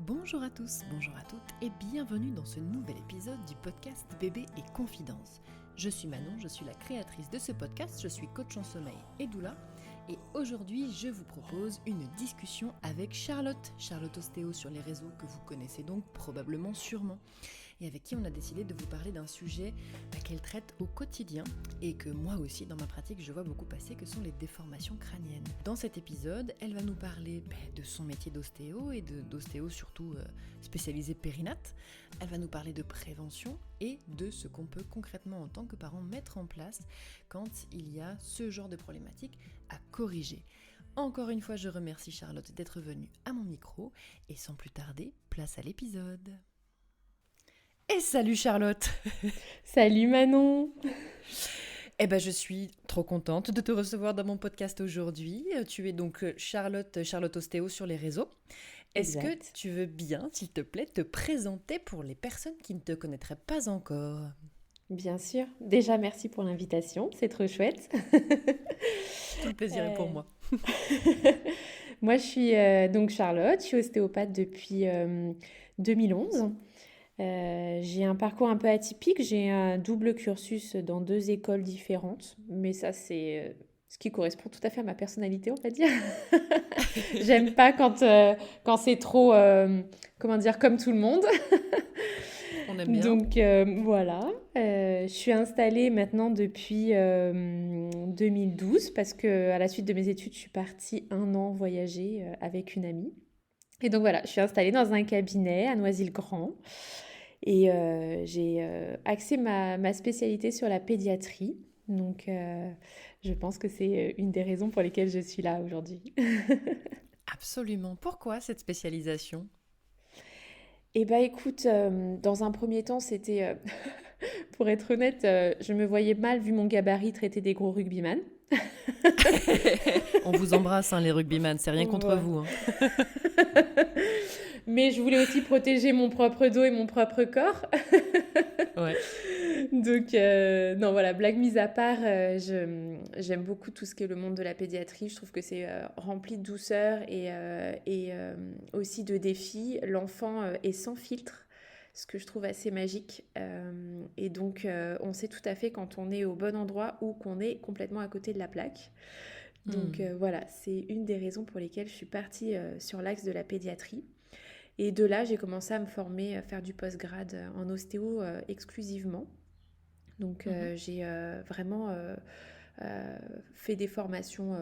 Bonjour à tous, bonjour à toutes et bienvenue dans ce nouvel épisode du podcast Bébé et Confidence. Je suis Manon, je suis la créatrice de ce podcast, je suis coach en sommeil et doula et aujourd'hui je vous propose une discussion avec Charlotte Ostéo sur les réseaux que vous connaissez donc probablement sûrement et avec qui on a décidé de vous parler d'un sujet qu'elle traite au quotidien et que moi aussi dans ma pratique je vois beaucoup passer, que sont les déformations crâniennes. Dans cet épisode, elle va nous parler de son métier d'ostéo et d'ostéo surtout spécialisé périnate. Elle va nous parler de prévention et de ce qu'on peut concrètement en tant que parent mettre en place quand il y a ce genre de problématique à corriger. Encore une fois, je remercie Charlotte d'être venue à mon micro et sans plus tarder, place à l'épisode. Et salut Charlotte. Salut Manon. Je suis trop contente de te recevoir dans mon podcast aujourd'hui. Tu es donc Charlotte Ostéo sur les réseaux. Est-ce que tu veux bien, s'il te plaît, te présenter pour les personnes qui ne te connaîtraient pas encore ? Bien sûr. Déjà, merci pour l'invitation. C'est trop chouette. Tout le plaisir est pour moi. Moi, je suis donc Charlotte. Je suis ostéopathe depuis 2011. J'ai un parcours un peu atypique. J'ai un double cursus dans 2 écoles différentes. Mais ça, c'est ce qui correspond tout à fait à ma personnalité, on va dire. J'aime pas quand c'est trop, comme tout le monde. On aime bien. Donc voilà, je suis installée maintenant depuis 2012 parce que à la suite de mes études, je suis partie 1 an voyager avec une amie. Et donc voilà, je suis installée dans un cabinet à Noisy-le-Grand et j'ai axé ma spécialité sur la pédiatrie. Donc je pense que c'est une des raisons pour lesquelles je suis là aujourd'hui. Absolument. Pourquoi cette spécialisation ? Eh bien, écoute, dans un premier temps, c'était, pour être honnête, je me voyais mal, vu mon gabarit, traiter des gros rugbyman. On vous embrasse, les rugbyman, c'est rien contre Ouais. vous. Mais je voulais aussi protéger mon propre dos et mon propre corps. Ouais. Donc, non, voilà, blague mise à part, j'aime beaucoup tout ce qui est le monde de la pédiatrie. Je trouve que c'est rempli de douceur et aussi de défis. L'enfant est sans filtre, ce que je trouve assez magique. Et donc, on sait tout à fait quand on est au bon endroit ou qu'on est complètement à côté de la plaque. Donc, voilà, c'est une des raisons pour lesquelles je suis partie sur l'axe de la pédiatrie. Et de là, j'ai commencé à me former, à faire du post-grad en ostéo exclusivement. Donc, j'ai vraiment fait des formations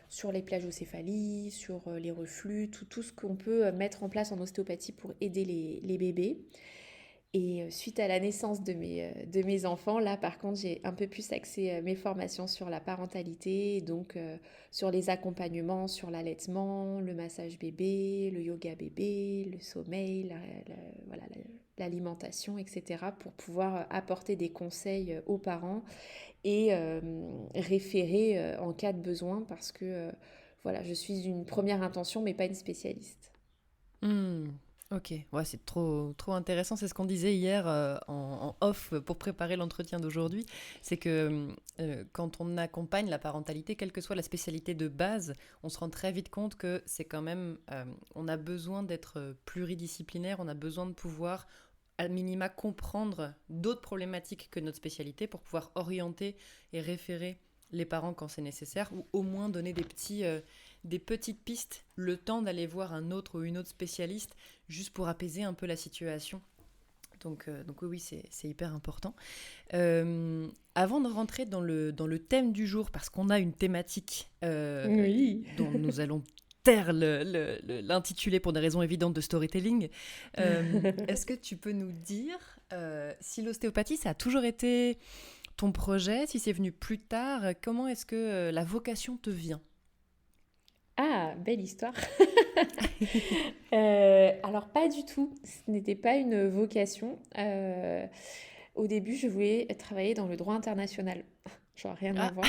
sur les plagiocéphalies, sur les reflux, tout ce qu'on peut mettre en place en ostéopathie pour aider les bébés. Et suite à la naissance de mes enfants, là par contre j'ai un peu plus axé mes formations sur la parentalité, donc sur les accompagnements, sur l'allaitement, le massage bébé, le yoga bébé, le sommeil, voilà, l'alimentation, etc. pour pouvoir apporter des conseils aux parents et référer en cas de besoin parce que voilà, je suis une première intention mais pas une spécialiste. Ok, ouais, c'est trop intéressant. C'est ce qu'on disait hier en off pour préparer l'entretien d'aujourd'hui. C'est que quand on accompagne la parentalité, quelle que soit la spécialité de base, on se rend très vite compte que c'est quand même... on a besoin d'être pluridisciplinaire, on a besoin de pouvoir à minima comprendre d'autres problématiques que notre spécialité pour pouvoir orienter et référer les parents quand c'est nécessaire ou au moins donner des petites pistes, le temps d'aller voir un autre ou une autre spécialiste juste pour apaiser un peu la situation. Donc oui, c'est hyper important. Avant de rentrer dans le thème du jour, parce qu'on a une thématique Oui. dont nous allons taire l'intitulé pour des raisons évidentes de storytelling, est-ce que tu peux nous dire si l'ostéopathie, ça a toujours été ton projet, si c'est venu plus tard, comment est-ce que la vocation te vient ? Ah, belle histoire. Alors pas du tout, ce n'était pas une vocation. Au début, je voulais travailler dans le droit international. Genre rien à voir.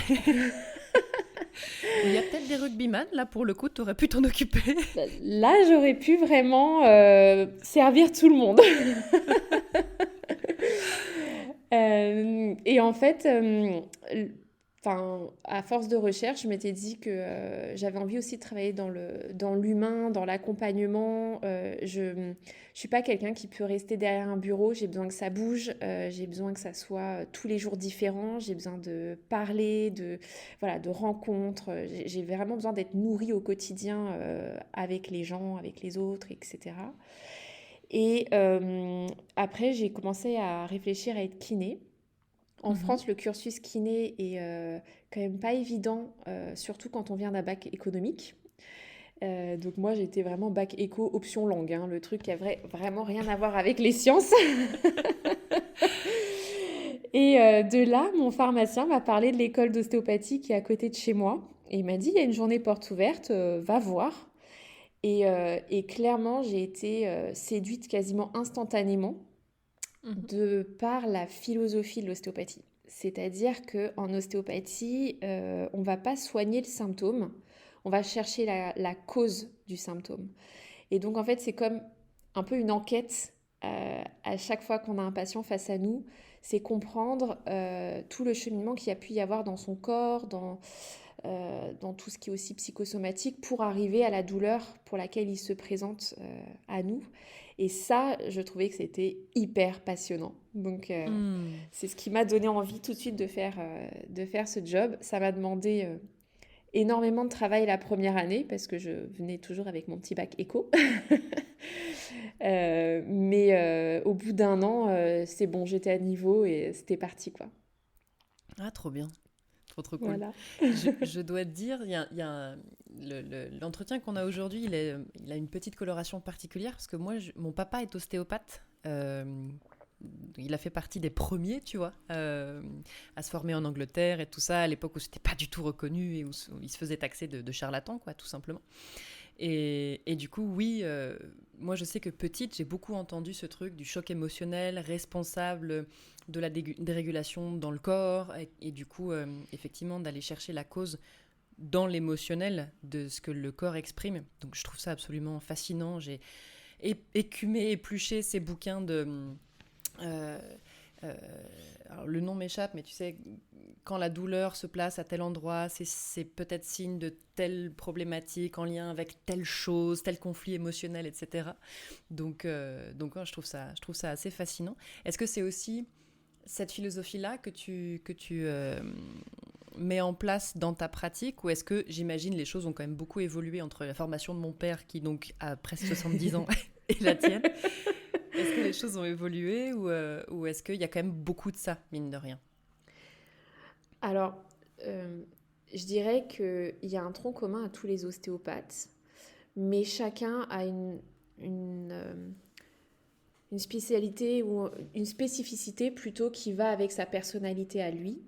Il y a peut-être des rugbyman, là pour le coup, tu aurais pu t'en occuper. Là, j'aurais pu vraiment servir tout le monde. Et en fait, enfin, à force de recherche, je m'étais dit que j'avais envie aussi de travailler dans l'humain, dans l'accompagnement. Je suis pas quelqu'un qui peut rester derrière un bureau. J'ai besoin que ça bouge. J'ai besoin que ça soit tous les jours différent. J'ai besoin de parler, voilà, de rencontres. J'ai vraiment besoin d'être nourrie au quotidien avec les gens, avec les autres, etc. Et après, j'ai commencé à réfléchir à être kiné. En Mhm. France, le cursus kiné est quand même pas évident, surtout quand on vient d'un bac économique. Donc moi, j'étais vraiment bac éco option langue, hein, le truc qui a vraiment rien à voir avec les sciences. Et de là, mon pharmacien m'a parlé de l'école d'ostéopathie qui est à côté de chez moi. Et il m'a dit, il y a une journée porte ouverte, va voir. Et clairement, j'ai été séduite quasiment instantanément Mhm. de par la philosophie de l'ostéopathie. C'est-à-dire qu'en ostéopathie, on ne va pas soigner le symptôme, on va chercher la cause du symptôme. Et donc en fait, c'est comme un peu une enquête à chaque fois qu'on a un patient face à nous, c'est comprendre tout le cheminement qu'il y a pu y avoir dans son corps, dans tout ce qui est aussi psychosomatique, pour arriver à la douleur pour laquelle il se présente à nous. Et ça, je trouvais que c'était hyper passionnant. Donc, Hmm. c'est ce qui m'a donné envie tout de suite de faire ce job. Ça m'a demandé énormément de travail la première année, parce que je venais toujours avec mon petit bac éco. Mais au bout d'un an, c'est bon, j'étais à niveau et c'était parti, quoi. Ah, trop bien. Trop, trop cool. Voilà. Je dois te dire, l'entretien qu'on a aujourd'hui, il a une petite coloration particulière parce que moi, mon papa est ostéopathe. Il a fait partie des premiers, tu vois, à se former en Angleterre et tout ça, à l'époque où c'était pas du tout reconnu et où il se faisait taxer de charlatan, quoi, tout simplement. Et du coup, oui, moi je sais que petite, j'ai beaucoup entendu ce truc du choc émotionnel responsable de la dérégulation dans le corps et du coup, effectivement, d'aller chercher la cause dans l'émotionnel de ce que le corps exprime. Donc je trouve ça absolument fascinant. J'ai écumé, épluché ces bouquins de... euh, euh, alors le nom m'échappe, mais tu sais, quand la douleur se place à tel endroit, c'est peut-être signe de telle problématique en lien avec telle chose, tel conflit émotionnel, etc. Donc ouais, je trouve ça assez fascinant. Est-ce que c'est aussi cette philosophie-là que tu mets en place dans ta pratique, ou est-ce que, j'imagine, les choses ont quand même beaucoup évolué entre la formation de mon père, qui donc a presque 70 ans, et la tienne? Est-ce que les choses ont évolué, ou est-ce qu'il y a quand même beaucoup de ça, mine de rien? Alors, je dirais qu'il y a un tronc commun à tous les ostéopathes, mais chacun a une spécialité ou une spécificité plutôt qui va avec sa personnalité à lui.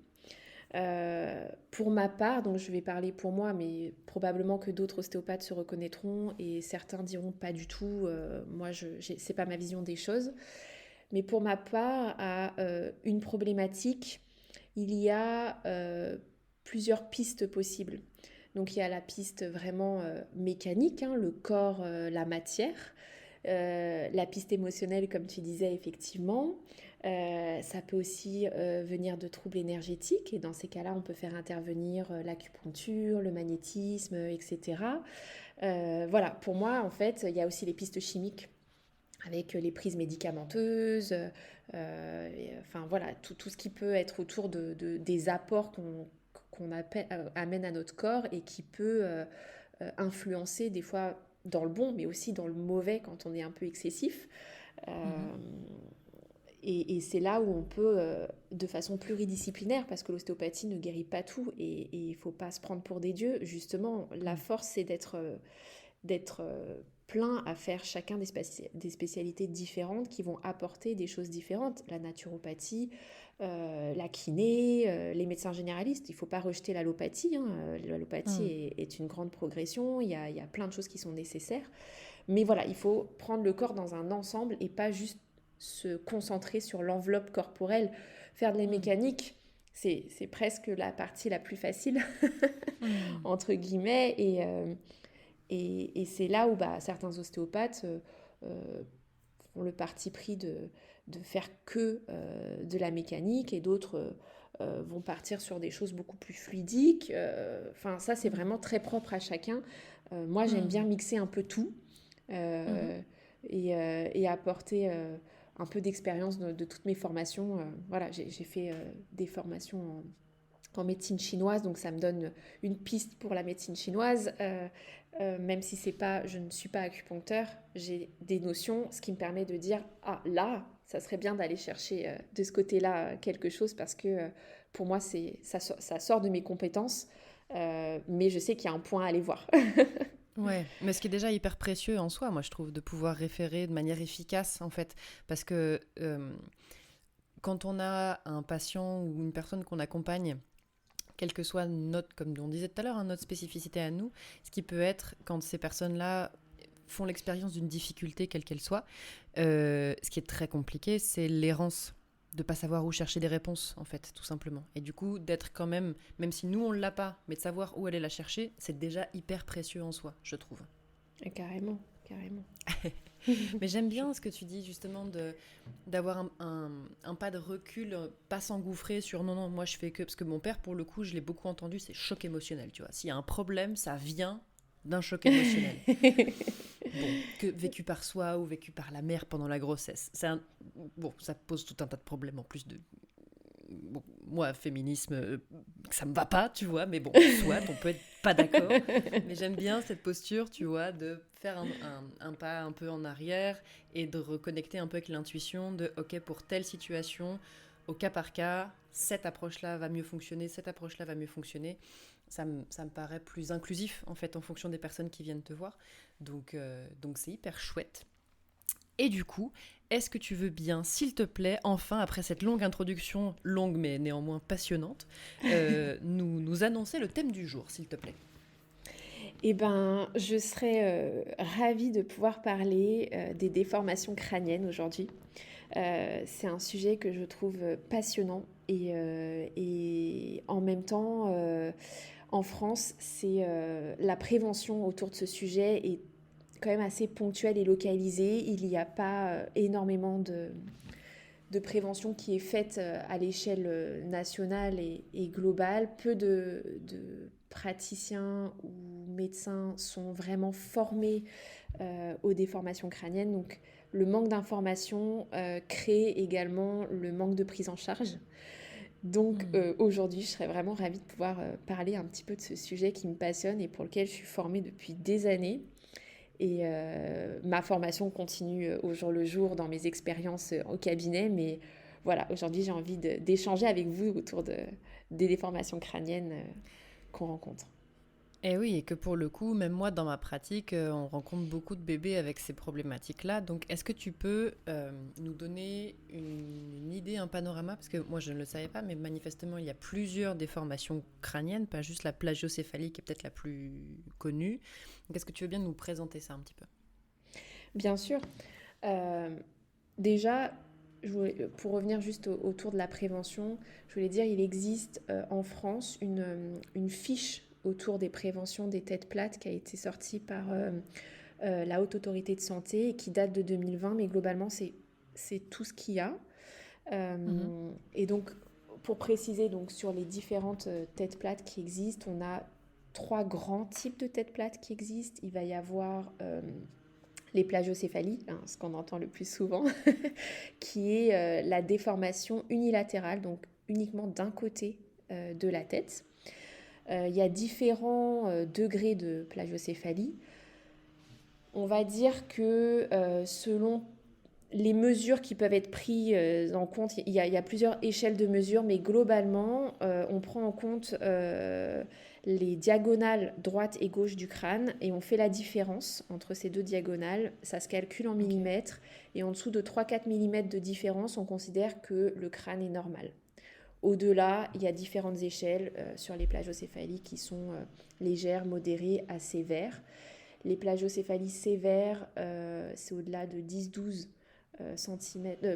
Pour ma part, donc je vais parler pour moi, mais probablement que d'autres ostéopathes se reconnaîtront et certains diront pas du tout. Moi, c'est pas ma vision des choses. Mais pour ma part, à une problématique, il y a plusieurs pistes possibles. Donc il y a la piste vraiment mécanique, hein, le corps, la matière. La piste émotionnelle, comme tu disais, effectivement. Ça peut aussi venir de troubles énergétiques et dans ces cas-là, on peut faire intervenir l'acupuncture, le magnétisme, etc. Voilà, pour moi, en fait, il y a aussi les pistes chimiques avec les prises médicamenteuses, enfin voilà, tout ce qui peut être autour des apports qu'on amène à notre corps et qui peut influencer des fois dans le bon, mais aussi dans le mauvais quand on est un peu excessif. Mhm. Euh, et c'est là où on peut, de façon pluridisciplinaire, parce que l'ostéopathie ne guérit pas tout et il ne faut pas se prendre pour des dieux, justement, la Mm. force, c'est d'être plein à faire chacun des spécialités différentes qui vont apporter des choses différentes. La naturopathie, la kiné, les médecins généralistes, il ne faut pas rejeter l'allopathie, hein. L'allopathie Mm. est une grande progression, il y a plein de choses qui sont nécessaires. Mais voilà, il faut prendre le corps dans un ensemble et pas juste se concentrer sur l'enveloppe corporelle. Faire de la Mm. mécanique, c'est presque la partie la plus facile, Mm. entre guillemets, et c'est là où bah, certains ostéopathes font le parti pris de faire que de la mécanique et d'autres vont partir sur des choses beaucoup plus fluidiques. Enfin, ça, c'est vraiment très propre à chacun. Moi, j'aime bien mixer un peu tout et apporter un peu d'expérience de toutes mes formations. Voilà, j'ai fait des formations en médecine chinoise, donc ça me donne une piste pour la médecine chinoise. Même si je ne suis pas acupuncteur, j'ai des notions, ce qui me permet de dire, ah là, ça serait bien d'aller chercher de ce côté-là quelque chose parce que pour moi, ça sort de mes compétences, mais je sais qu'il y a un point à aller voir. Ouais, mais ce qui est déjà hyper précieux en soi, moi je trouve, de pouvoir référer de manière efficace en fait, parce que quand on a un patient ou une personne qu'on accompagne, quelle que soit notre, comme on disait tout à l'heure, notre spécificité à nous, ce qui peut être quand ces personnes-là font l'expérience d'une difficulté, quelle qu'elle soit, ce qui est très compliqué, c'est l'errance de pas savoir où chercher des réponses, en fait, tout simplement. Et du coup, d'être quand même si nous, on l'a pas, mais de savoir où aller la chercher, c'est déjà hyper précieux en soi, je trouve. Et carrément, carrément. Mais j'aime bien ce que tu dis, justement, d'avoir un pas de recul, pas s'engouffrer sur non, non, moi je fais que... Parce que mon père, pour le coup, je l'ai beaucoup entendu, c'est choc émotionnel, tu vois. S'il y a un problème, ça vient d'un choc émotionnel. Bon, que vécu par soi ou vécu par la mère pendant la grossesse. Bon, ça pose tout un tas de problèmes en plus de... Bon, moi, féminisme, ça me va pas, tu vois, mais bon, soit, on peut être pas d'accord. Mais j'aime bien cette posture, tu vois, de faire un pas un peu en arrière et de reconnecter un peu avec l'intuition de, ok, pour telle situation, au cas par cas, cette approche-là va mieux fonctionner, cette approche-là va mieux fonctionner. Ça me paraît plus inclusif, en fait, en fonction des personnes qui viennent te voir. Donc c'est hyper chouette. Et du coup, est-ce que tu veux bien, s'il te plaît, enfin, après cette longue introduction, longue mais néanmoins passionnante, nous annoncer le thème du jour, s'il te plaît? Eh ben, je serais ravie de pouvoir parler des déformations crâniennes aujourd'hui. C'est un sujet que je trouve passionnant et en même temps, en France, la prévention autour de ce sujet est quand même assez ponctuelle et localisée. Il n'y a pas énormément de prévention qui est faite à l'échelle nationale et globale. Peu de praticiens ou médecins sont vraiment formés aux déformations crâniennes. Donc le manque d'information crée également le manque de prise en charge. Donc aujourd'hui, je serais vraiment ravie de pouvoir parler un petit peu de ce sujet qui me passionne et pour lequel je suis formée depuis des années. Et ma formation continue au jour le jour dans mes expériences au cabinet. Mais voilà, aujourd'hui, j'ai envie d'échanger avec vous autour des déformations crâniennes qu'on rencontre. Et oui, et que pour le coup, même moi, dans ma pratique, on rencontre beaucoup de bébés avec ces problématiques-là. Donc, est-ce que tu peux nous donner une idée, un panorama? Parce que moi, je ne le savais pas, mais manifestement, il y a plusieurs déformations crâniennes, pas juste la plagiocéphalie qui est peut-être la plus connue. Donc, est-ce que tu veux bien nous présenter ça un petit peu? Bien sûr. Déjà, pour revenir juste autour de la prévention, je voulais dire, il existe en France une fiche autour des préventions des têtes plates qui a été sortie par la Haute Autorité de Santé et qui date de 2020, mais globalement, c'est tout ce qu'il y a. Mhm. Et donc, pour préciser donc, sur les différentes têtes plates qui existent, on a 3 grands types de têtes plates qui existent. Il va y avoir les plagiocéphalies, hein, ce qu'on entend le plus souvent, qui est la déformation unilatérale, donc uniquement d'un côté de la tête. Il y a différents degrés de plagiocéphalie. On va dire que selon les mesures qui peuvent être prises en compte, il y a plusieurs échelles de mesures, mais globalement, on prend en compte les diagonales droite et gauche du crâne et on fait la différence entre ces deux diagonales. Ça se calcule en Ok. millimètres et en dessous de 3-4 millimètres de différence, on considère que le crâne est normal. Au-delà, il y a différentes échelles sur les plagiocéphalies qui sont légères, modérées à sévères. Les plagiocéphalies sévères, c'est au-delà de 10-12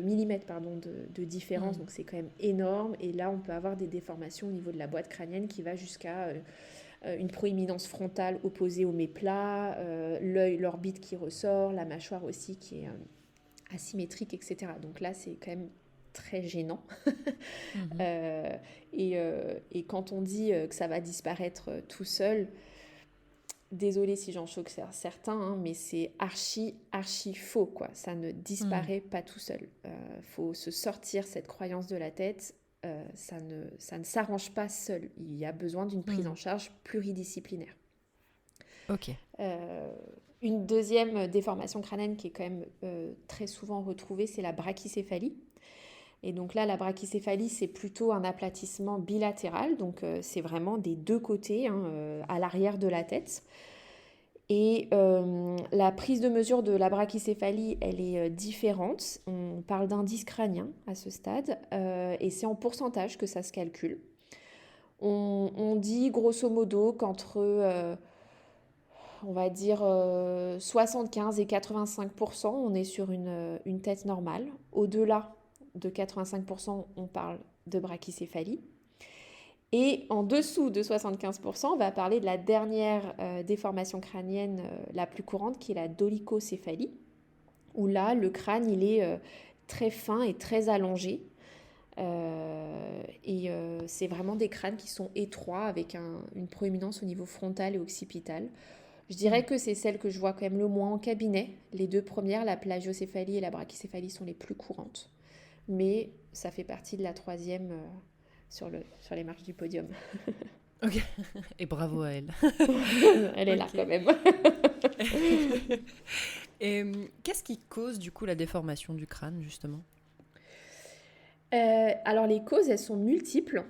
millimètres de différence, Mhm. donc c'est quand même énorme. Et là, on peut avoir des déformations au niveau de la boîte crânienne qui va jusqu'à une proéminence frontale opposée au méplat, l'œil, l'orbite qui ressort, la mâchoire aussi qui est asymétrique, etc. Donc là, c'est quand même très gênant. Mhm. Euh, et quand on dit que ça va disparaître tout seul, désolée si j'en choque certains, hein, mais c'est archi faux, quoi. Ça ne Mhm. disparaît pas tout seul. Faut se sortir cette croyance de la tête. Ça ne s'arrange pas seul. Il y a besoin d'une prise en Mhm. charge pluridisciplinaire. Ok. Euh, une deuxième déformation crânienne qui est quand même très souvent retrouvée, c'est la brachycéphalie. Et donc là, la brachycéphalie, c'est plutôt un aplatissement bilatéral, donc c'est vraiment des deux côtés, hein, à l'arrière de la tête. Et la prise de mesure de la brachycéphalie, elle est différente. On parle d'indice crânien à ce stade, et c'est en pourcentage que ça se calcule. On dit grosso modo qu'entre, on va dire, 75 et 85%, on est sur une tête normale. Au-delà de 85%, on parle de brachycéphalie. Et en dessous de 75%, on va parler de la dernière déformation crânienne la plus courante, qui est la dolichocéphalie, où là, le crâne, il est très fin et très allongé. C'est vraiment des crânes qui sont étroits, avec une proéminence au niveau frontal et occipital. Je dirais Mhm. que c'est celle que je vois quand même le moins en cabinet. Les deux premières, la plagiocéphalie et la brachycéphalie, sont les plus courantes. Mais ça fait partie de la troisième sur les marches du podium. Ok. Et bravo à elle. Elle est là Ok. quand même. Et qu'est-ce qui cause du coup la déformation du crâne, justement? Alors les causes, elles sont multiples.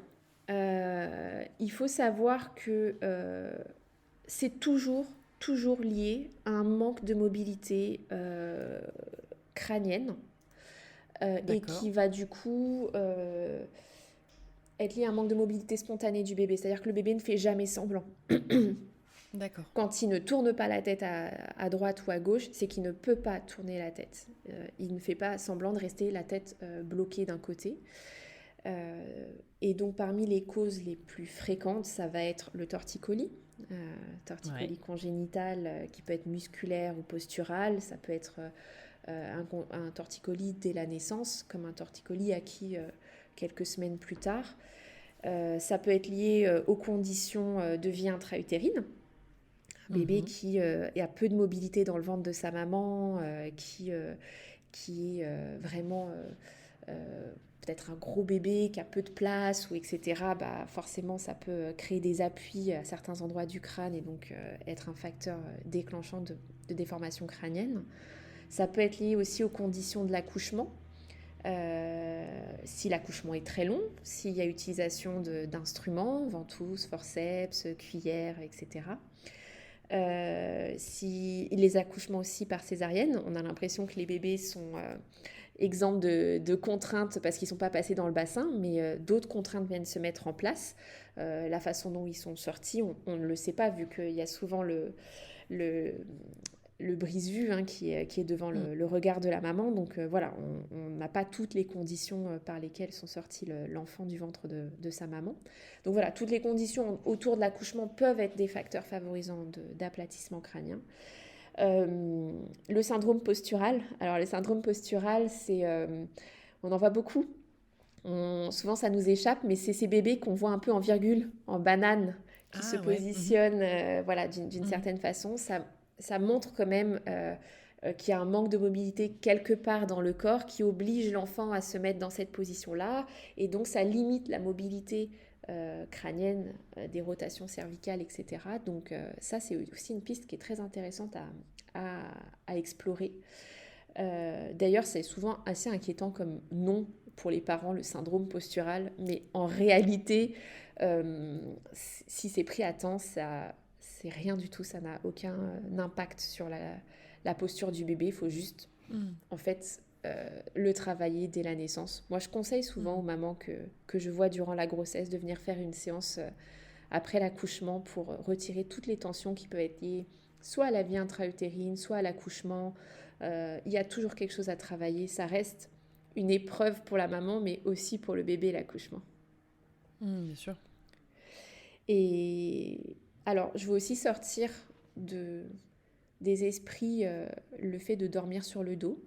Il faut savoir que c'est toujours lié à un manque de mobilité crânienne et D'accord. qui va du coup être lié à un manque de mobilité spontanée du bébé. C'est-à-dire que le bébé ne fait jamais semblant. D'accord. Quand il ne tourne pas la tête à droite ou à gauche, c'est qu'il ne peut pas tourner la tête. Il ne fait pas semblant de rester la tête bloquée d'un côté. Et donc parmi les causes les plus fréquentes, ça va être le torticolis. Ouais. Torticolis congénital qui peut être musculaire ou postural. Ça peut être un torticolis dès la naissance, comme un torticolis acquis quelques semaines plus tard. Ça peut être lié aux conditions de vie intra-utérine. Un bébé Mhm. qui a peu de mobilité dans le ventre de sa maman, qui est vraiment peut-être un gros bébé qui a peu de place, ou etc., bah, forcément ça peut créer des appuis à certains endroits du crâne et donc être un facteur déclenchant de déformation crânienne. Ça peut être lié aussi aux conditions de l'accouchement. Si l'accouchement est très long, s'il y a utilisation d'instruments, ventouses, forceps, cuillères, etc. Si les accouchements aussi par césarienne, on a l'impression que les bébés sont exempts de contraintes parce qu'ils ne sont pas passés dans le bassin, mais d'autres contraintes viennent se mettre en place. La façon dont ils sont sortis, on ne le sait pas, vu qu'il y a souvent le, le brise-vue hein, qui est devant Mm. le regard de la maman. Donc voilà, on n'a pas toutes les conditions par lesquelles sont sortis l'enfant du ventre de sa maman. Donc voilà, toutes les conditions autour de l'accouchement peuvent être des facteurs favorisants d'aplatissement crânien. Le syndrome postural. Alors le syndrome postural, on en voit beaucoup. Souvent ça nous échappe, mais c'est ces bébés qu'on voit un peu en virgule, en banane, qui se Ah ouais. Mhm. positionnent voilà, d'une Mhm. certaine façon. Ça montre quand même qu'il y a un manque de mobilité quelque part dans le corps qui oblige l'enfant à se mettre dans cette position-là. Et donc ça limite la mobilité crânienne, des rotations cervicales, etc. Donc ça, c'est aussi une piste qui est très intéressante à explorer. D'ailleurs, c'est souvent assez inquiétant comme nom pour les parents, le syndrome postural, mais en réalité, si c'est pris à temps, c'est rien du tout, ça n'a aucun impact sur la posture du bébé. Il faut juste, Mm. en fait, le travailler dès la naissance. Moi, je conseille souvent aux Mm. mamans que je vois durant la grossesse de venir faire une séance après l'accouchement pour retirer toutes les tensions qui peuvent être liées soit à la vie intra-utérine, soit à l'accouchement. Il y a toujours quelque chose à travailler. Ça reste une épreuve pour la maman, mais aussi pour le bébé, l'accouchement. Mm, bien sûr. Et alors, je veux aussi sortir des esprits le fait de dormir sur le dos.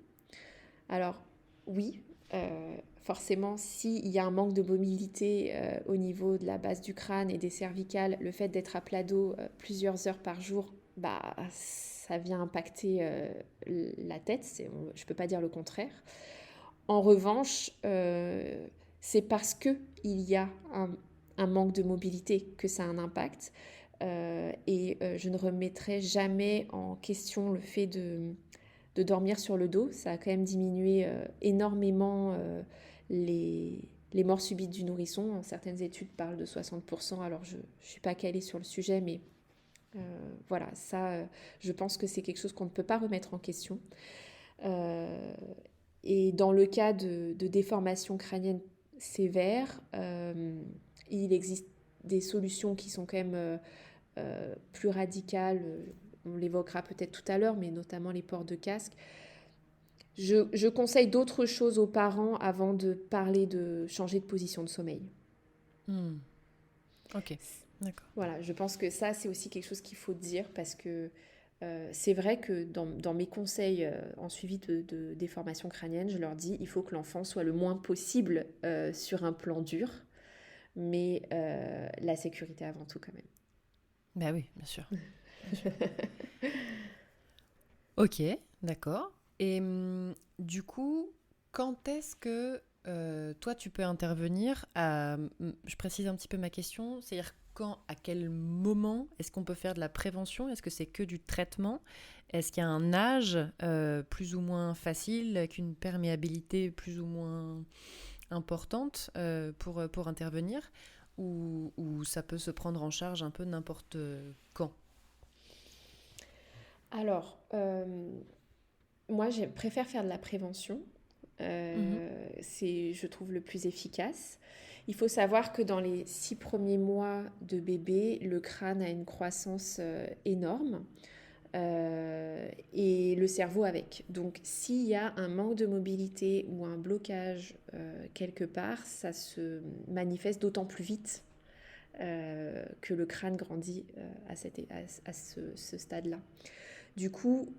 Alors, oui, forcément, s'il y a un manque de mobilité au niveau de la base du crâne et des cervicales, le fait d'être à plat dos plusieurs heures par jour, bah, ça vient impacter la tête. Je ne peux pas dire le contraire. En revanche, c'est parce qu'il y a un manque de mobilité que ça a un impact. Je ne remettrai jamais en question le fait de dormir sur le dos. Ça a quand même diminué énormément les morts subites du nourrisson. Certaines études parlent de 60%. Alors, je ne suis pas calée sur le sujet, mais voilà, ça, je pense que c'est quelque chose qu'on ne peut pas remettre en question. Et dans le cas de déformations crâniennes sévères, il existe des solutions qui sont quand même plus radicales. On l'évoquera peut-être tout à l'heure, mais notamment les ports de casque. Je conseille d'autres choses aux parents avant de parler de changer de position de sommeil. Ok, d'accord. Voilà, je pense que ça, c'est aussi quelque chose qu'il faut dire parce que c'est vrai que dans mes conseils en suivi de déformation crânienne, je leur dis il faut que l'enfant soit le moins possible sur un plan dur, mais la sécurité avant tout quand même. Bah oui, bien sûr. Bien sûr. Ok, d'accord. Et du coup, quand est-ce que toi, tu peux intervenir je précise un petit peu ma question, c'est-à-dire quand, à quel moment est-ce qu'on peut faire de la prévention? Est-ce que c'est que du traitement? Est-ce qu'il y a un âge plus ou moins facile, avec une perméabilité plus ou moins importante pour intervenir? Ou ça peut se prendre en charge un peu n'importe quand? Alors, moi, je préfère faire de la prévention. Mhm. C'est, je trouve, le plus efficace. Il faut savoir que dans les 6 premiers mois de bébé, le crâne a une croissance énorme et le cerveau avec. Donc, s'il y a un manque de mobilité ou un blocage quelque part, ça se manifeste d'autant plus vite que le crâne grandit à ce stade-là. Du coup,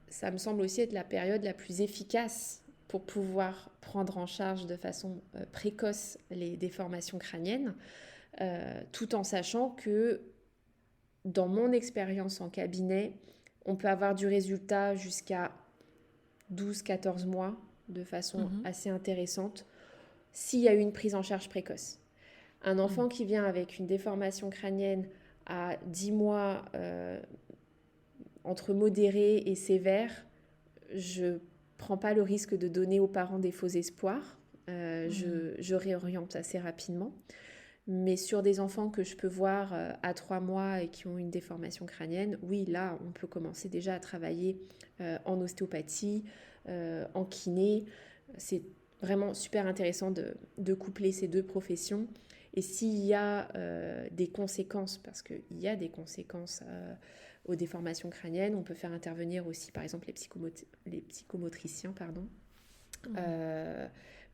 ça me semble aussi être la période la plus efficace pour pouvoir prendre en charge de façon précoce les déformations crâniennes, tout en sachant que dans mon expérience en cabinet, on peut avoir du résultat jusqu'à 12-14 mois de façon Mhm. assez intéressante s'il y a eu une prise en charge précoce. Un Mhm. enfant qui vient avec une déformation crânienne à 10 mois entre modéré et sévère, je prends pas le risque de donner aux parents des faux espoirs. Mhm. Je réoriente assez rapidement. Mais sur des enfants que je peux voir à 3 mois et qui ont une déformation crânienne, oui, là, on peut commencer déjà à travailler en ostéopathie, en kiné. C'est vraiment super intéressant de coupler ces deux professions. Et s'il y a des conséquences, parce qu'il y a des conséquences aux déformations crâniennes, on peut faire intervenir aussi, par exemple, les psychomotriciens, pardon, Mhm. euh,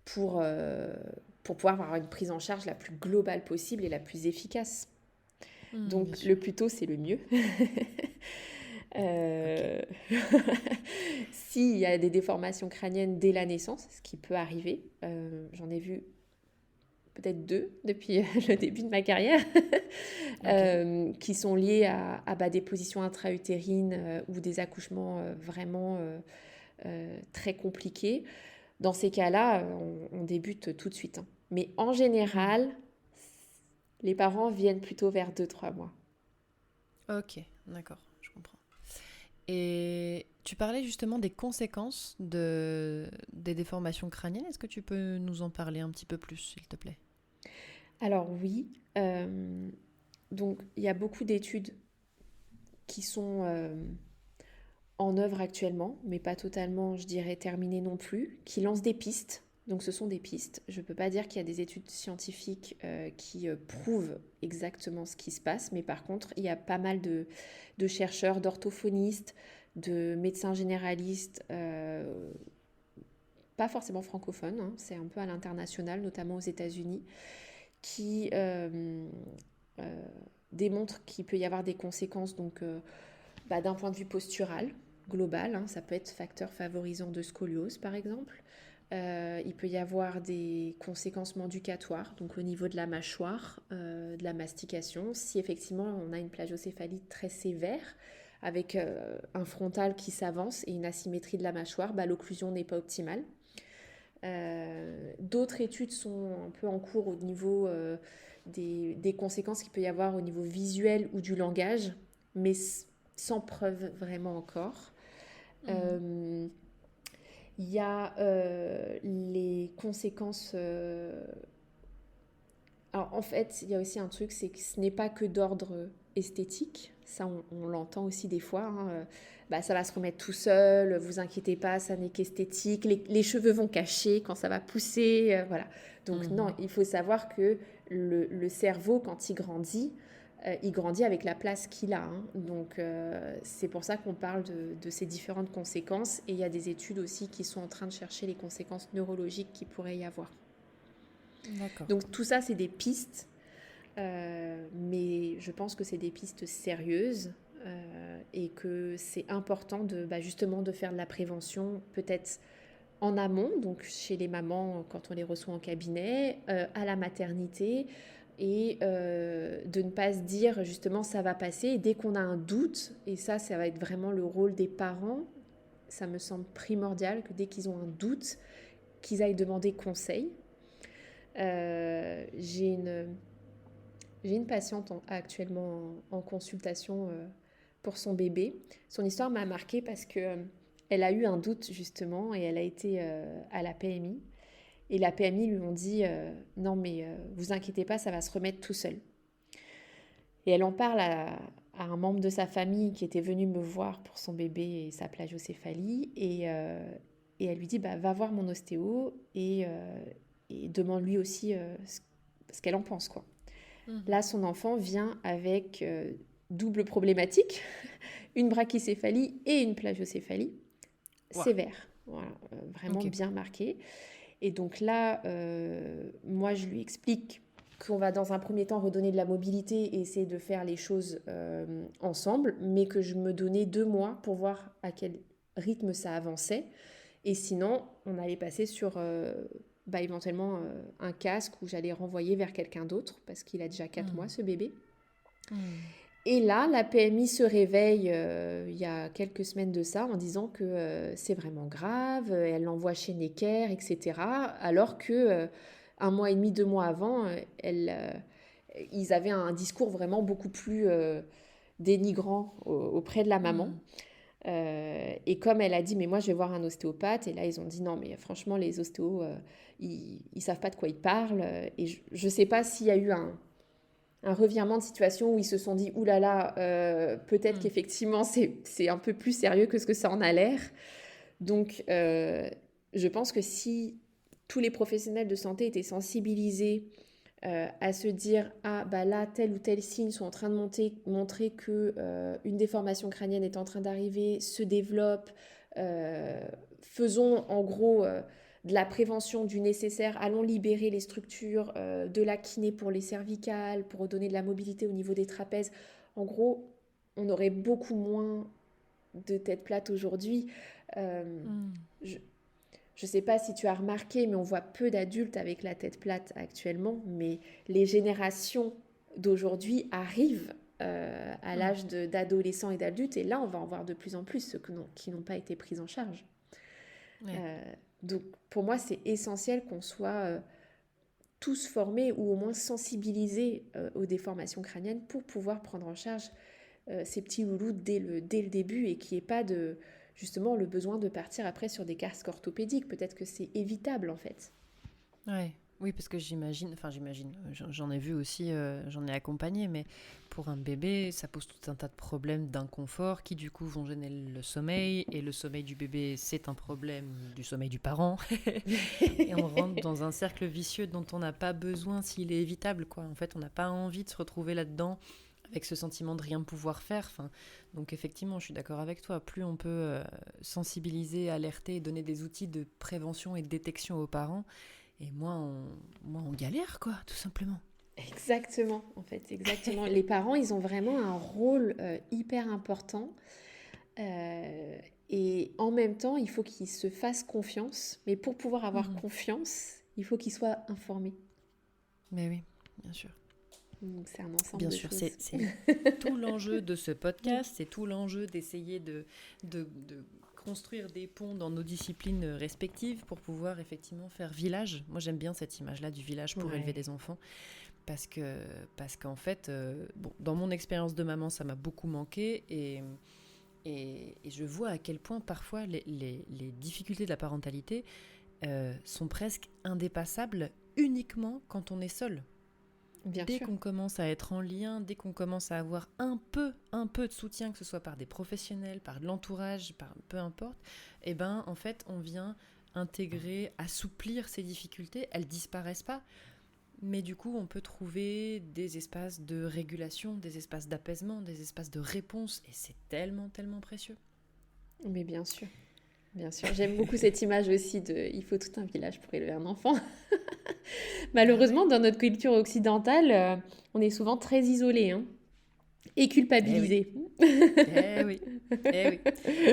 pour, euh, pour pouvoir avoir une prise en charge la plus globale possible et la plus efficace. Bien Donc le sûr. plus tôt, c'est le mieux. Ok. Euh, S'il y a des déformations crâniennes dès la naissance, ce qui peut arriver, j'en ai vu peut-être 2 depuis le début de ma carrière, Ok. qui sont liées à des positions intra-utérines ou des accouchements vraiment très compliqués. Dans ces cas-là, on débute tout de suite, hein. Mais en Mhm. général, les parents viennent plutôt vers 2-3 mois. Ok, d'accord, je comprends. Et tu parlais justement des conséquences des déformations crâniennes. Est-ce que tu peux nous en parler un petit peu plus, s'il te plaît? Alors oui, donc il y a beaucoup d'études qui sont en œuvre actuellement, mais pas totalement, je dirais, terminées non plus, qui lancent des pistes. Donc ce sont des pistes. Je ne peux pas dire qu'il y a des études scientifiques qui prouvent exactement ce qui se passe, mais par contre, il y a pas mal de chercheurs, d'orthophonistes, de médecins généralistes, pas forcément francophones, hein, c'est un peu à l'international, notamment aux États-Unis, qui euh, démontrent qu'il peut y avoir des conséquences donc, d'un point de vue postural global, hein, ça peut être facteur favorisant de scoliose par exemple, Il peut y avoir des conséquences mandicatoires, donc au niveau de la mâchoire, de la mastication. Si effectivement on a une plagiocéphalie très sévère, avec un frontal qui s'avance et une asymétrie de la mâchoire, l'occlusion n'est pas optimale. D'autres études sont un peu en cours au niveau des conséquences qu'il peut y avoir au niveau visuel ou du langage, mais sans preuve vraiment encore. Il y a les conséquences. Alors en fait, il y a aussi un truc, c'est que ce n'est pas que d'ordre esthétique. Ça, on l'entend aussi des fois. Ça va se remettre tout seul, vous inquiétez pas, ça n'est qu'esthétique. Les cheveux vont cacher quand ça va pousser. Voilà. Donc non, il faut savoir que le cerveau, quand il grandit avec la place qu'il a. Donc c'est pour ça qu'on parle de ces différentes conséquences. Et il y a des études aussi qui sont en train de chercher les conséquences neurologiques qu'il pourrait y avoir. D'accord. Donc tout ça, c'est des pistes. Mais je pense que c'est des pistes sérieuses et que c'est important justement de faire de la prévention peut-être en amont, donc chez les mamans quand on les reçoit en cabinet, à la maternité, et de ne pas se dire justement ça va passer. Et dès qu'on a un doute, et ça va être vraiment le rôle des parents, ça me semble primordial que dès qu'ils ont un doute, qu'ils aillent demander conseil. J'ai une patiente actuellement en consultation pour son bébé. Son histoire m'a marquée parce que elle a eu un doute justement et elle a été à la PMI. Et la PMI lui ont dit non mais vous inquiétez pas, ça va se remettre tout seul. Et elle en parle à un membre de sa famille qui était venu me voir pour son bébé et sa plagiocéphalie. Et elle lui dit va voir mon ostéo et demande-lui aussi ce qu'elle en pense, quoi. Là, son enfant vient avec double problématique, une brachycéphalie et une plagiocéphalie sévère. Voilà, vraiment bien marquée. Et donc là, moi, je lui explique qu'on va dans un premier temps redonner de la mobilité et essayer de faire les choses ensemble, mais que je me donnais 2 mois pour voir à quel rythme ça avançait. Et sinon, on allait passer sur éventuellement un casque où j'allais renvoyer vers quelqu'un d'autre parce qu'il a déjà 4 mois, ce bébé. Et là, la PMI se réveille il y a quelques semaines de ça en disant que c'est vraiment grave, elle l'envoie chez Necker, etc. Alors que 1 mois et demi, 2 mois avant, ils avaient un discours vraiment beaucoup plus dénigrant auprès de la maman. Et comme elle a dit mais moi je vais voir un ostéopathe, et là ils ont dit non mais franchement les ostéos ils savent pas de quoi ils parlent, et je sais pas s'il y a eu un revirement de situation où ils se sont dit oulala, peut-être qu'effectivement c'est un peu plus sérieux que ce que ça en a l'air. Donc je pense que si tous les professionnels de santé étaient sensibilisés à se dire là tel ou tel signe sont en train de montrer que une déformation crânienne est en train d'arriver, se développe, faisons en gros de la prévention du nécessaire, allons libérer les structures, de la kiné pour les cervicales, pour donner de la mobilité au niveau des trapèzes. En gros, on aurait beaucoup moins de têtes plates aujourd'hui. Je ne sais pas si tu as remarqué, mais on voit peu d'adultes avec la tête plate actuellement, mais les générations d'aujourd'hui arrivent à l'âge d'adolescents et d'adultes, et là on va en voir de plus en plus ceux qui n'ont pas été pris en charge. Donc pour moi c'est essentiel qu'on soit tous formés ou au moins sensibilisés aux déformations crâniennes pour pouvoir prendre en charge ces petits loulous dès le début, et qu'il n'y ait pas justement le besoin de partir après sur des casques orthopédiques. Peut-être que c'est évitable en fait. Oui, parce que j'imagine, j'en ai vu aussi, j'en ai accompagné, mais pour un bébé, ça pose tout un tas de problèmes d'inconfort qui du coup vont gêner le sommeil, et le sommeil du bébé, c'est un problème du sommeil du parent. Et on rentre dans un cercle vicieux dont on n'a pas besoin s'il est évitable, quoi. En fait, on n'a pas envie de se retrouver là-dedans avec ce sentiment de rien pouvoir faire. Donc effectivement, je suis d'accord avec toi. Plus on peut sensibiliser, alerter, et donner des outils de prévention et de détection aux parents, et moins on galère, quoi, tout simplement. Exactement, en fait, exactement. Les parents, ils ont vraiment un rôle hyper important. Et en même temps, il faut qu'il se fasse confiance. Mais pour pouvoir avoir Mhm. confiance, il faut qu'il soit informé. Mais oui, bien sûr. Donc, c'est un ensemble Bien de sûr, choses. c'est tout l'enjeu de ce podcast, c'est tout l'enjeu d'essayer de construire des ponts dans nos disciplines respectives pour pouvoir effectivement faire village. Moi, j'aime bien cette image-là du village pour élever Ouais, des enfants parce que parce qu'en fait, bon, dans mon expérience de maman, ça m'a beaucoup manqué et je vois à quel point parfois les difficultés de la parentalité sont presque indépassables uniquement quand on est seul. bien Dès sûr. qu'on commence à être en lien, dès qu'on commence à avoir un peu de soutien, que ce soit par des professionnels, par de l'entourage, par peu importe, eh ben en fait on vient intégrer, assouplir ces difficultés. Elles disparaissent pas, mais du coup on peut trouver des espaces de régulation, des espaces d'apaisement, des espaces de réponse, et c'est tellement tellement précieux. Mais bien sûr. Bien sûr. J'aime beaucoup cette image aussi de il faut tout un village pour élever un enfant. Ah Malheureusement, ouais. dans notre culture occidentale, on est souvent très isolé, hein, et Eh oui. culpabilisé. Eh oui, eh oui.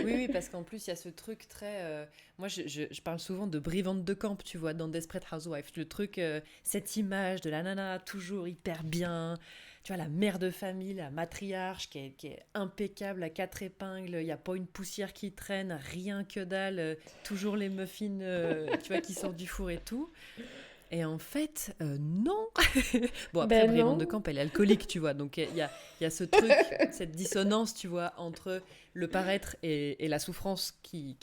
Oui, oui, parce qu'en plus, il y a ce truc très... moi, je parle souvent de brivante de camp, tu vois, dans Desperate Housewives. Le truc, cette image de la nana toujours hyper bien, tu vois, la mère de famille, la matriarche qui est impeccable à quatre épingles, il n'y a pas une poussière qui traîne, rien que dalle, toujours les muffins, tu vois, qui sortent du four et tout. Et en fait, non. Bon, après, Ben Brivante de non. Camp, elle est alcoolique, tu vois. Donc, il y a ce truc, cette dissonance, tu vois, entre le paraître et la souffrance qui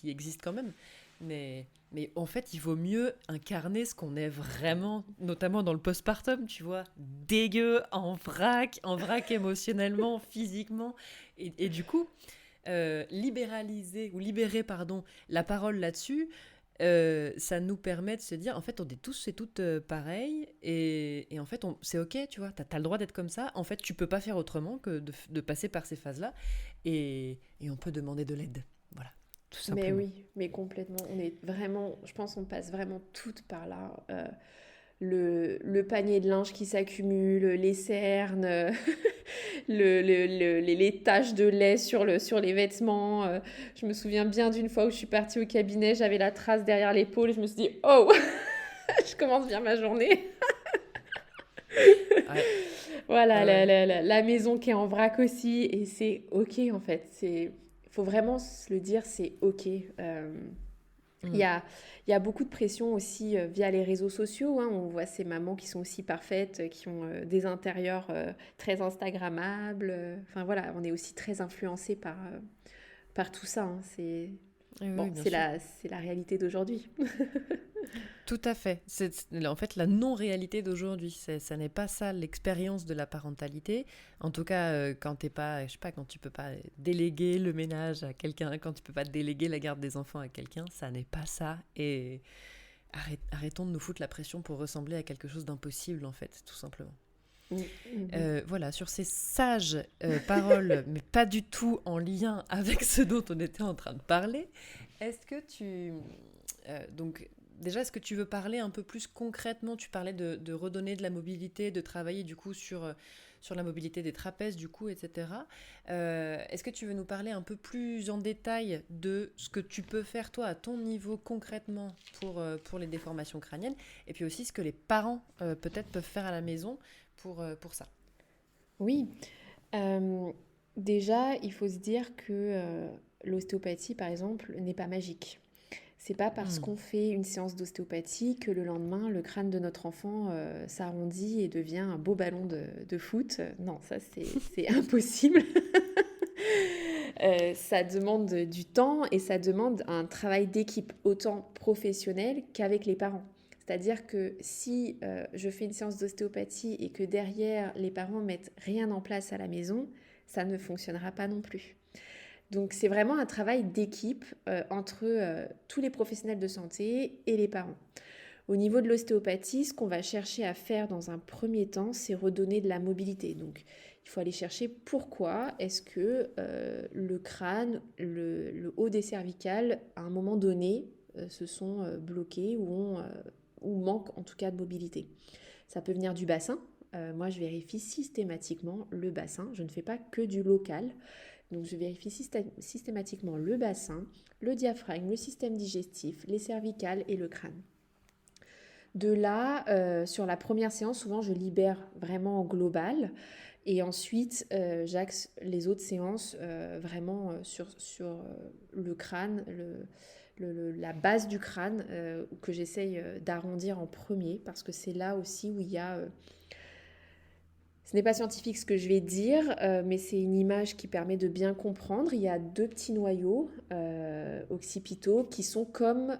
existe quand même. Mais en fait, il vaut mieux incarner ce qu'on est vraiment, notamment dans le postpartum, tu vois. Dégueu, en vrac émotionnellement, physiquement. Et du coup, libéraliser, ou libérer, pardon, la parole là-dessus, ça nous permet de se dire, en fait, on est tous et toutes pareils, et en fait, c'est ok, tu vois, t'as le droit d'être comme ça, en fait, tu peux pas faire autrement que de passer par ces phases-là, et on peut demander de l'aide, voilà, tout Mais simplement. oui, mais complètement. On est vraiment, je pense qu'on passe vraiment toutes par là. Le panier de linge qui s'accumule, les cernes, les taches de lait sur les vêtements. Je me souviens bien d'une fois où je suis partie au cabinet, j'avais la trace derrière l'épaule, je me suis dit, oh, je commence bien ma journée. Ouais, Voilà, ouais, ouais. la maison qui est en vrac aussi, et c'est ok en fait. Faut vraiment se le dire, c'est ok. Il y Mm. a, il y a beaucoup de pression aussi via les réseaux sociaux, hein. On voit ces mamans qui sont aussi parfaites, qui ont des intérieurs très Instagrammables. Enfin voilà, on est aussi très influencé par tout ça, hein. Oui, Bon, oui, bien sûr. c'est la réalité d'aujourd'hui. Tout à fait. En fait la non-réalité d'aujourd'hui. Ça n'est pas ça l'expérience de la parentalité. En tout cas, quand t'es pas, je sais pas, quand tu peux pas déléguer le ménage à quelqu'un, quand tu peux pas déléguer la garde des enfants à quelqu'un, ça n'est pas ça. Et arrêtons de nous foutre la pression pour ressembler à quelque chose d'impossible, en fait, tout simplement. Mm, mhm. Voilà, sur ces sages paroles, mais pas du tout en lien avec ce dont on était en train de parler, est-ce que tu... donc, déjà, est-ce que tu veux parler un peu plus concrètement? Tu parlais de redonner de la mobilité, de travailler du coup sur la mobilité des trapèzes, du coup, etc. Est-ce que tu veux nous parler un peu plus en détail de ce que tu peux faire, toi, à ton niveau, concrètement, pour les déformations crâniennes, et puis aussi ce que les parents, peut-être, peuvent faire à la maison pour ça? Oui. Euh, Déjà, il faut se dire que l'ostéopathie, par exemple, n'est pas magique. C'est pas parce Hmm. qu'on fait une séance d'ostéopathie que le lendemain, le crâne de notre enfant s'arrondit et devient un beau ballon de foot. Non, ça, c'est impossible. Ça demande du temps et ça demande un travail d'équipe, autant professionnel qu'avec les parents. C'est-à-dire que si je fais une séance d'ostéopathie et que derrière, les parents mettent rien en place à la maison, ça ne fonctionnera pas non plus. Donc c'est vraiment un travail d'équipe entre tous les professionnels de santé et les parents. Au niveau de l'ostéopathie, ce qu'on va chercher à faire dans un premier temps, c'est redonner de la mobilité. Donc il faut aller chercher pourquoi est-ce que le crâne, le haut des cervicales, à un moment donné, se sont bloqués ou manquent en tout cas de mobilité. Ça peut venir du bassin. Moi, je vérifie systématiquement le bassin. Je ne fais pas que du local. Donc je vérifie systématiquement le bassin, le diaphragme, le système digestif, les cervicales et le crâne. De là, sur la première séance, souvent je libère vraiment en global. Et ensuite, j'axe les autres séances vraiment sur le crâne, la base du crâne, que j'essaye d'arrondir en premier, parce que c'est là aussi où il y a... ce n'est pas scientifique ce que je vais dire, mais c'est une image qui permet de bien comprendre. Il y a deux petits noyaux occipitaux qui sont comme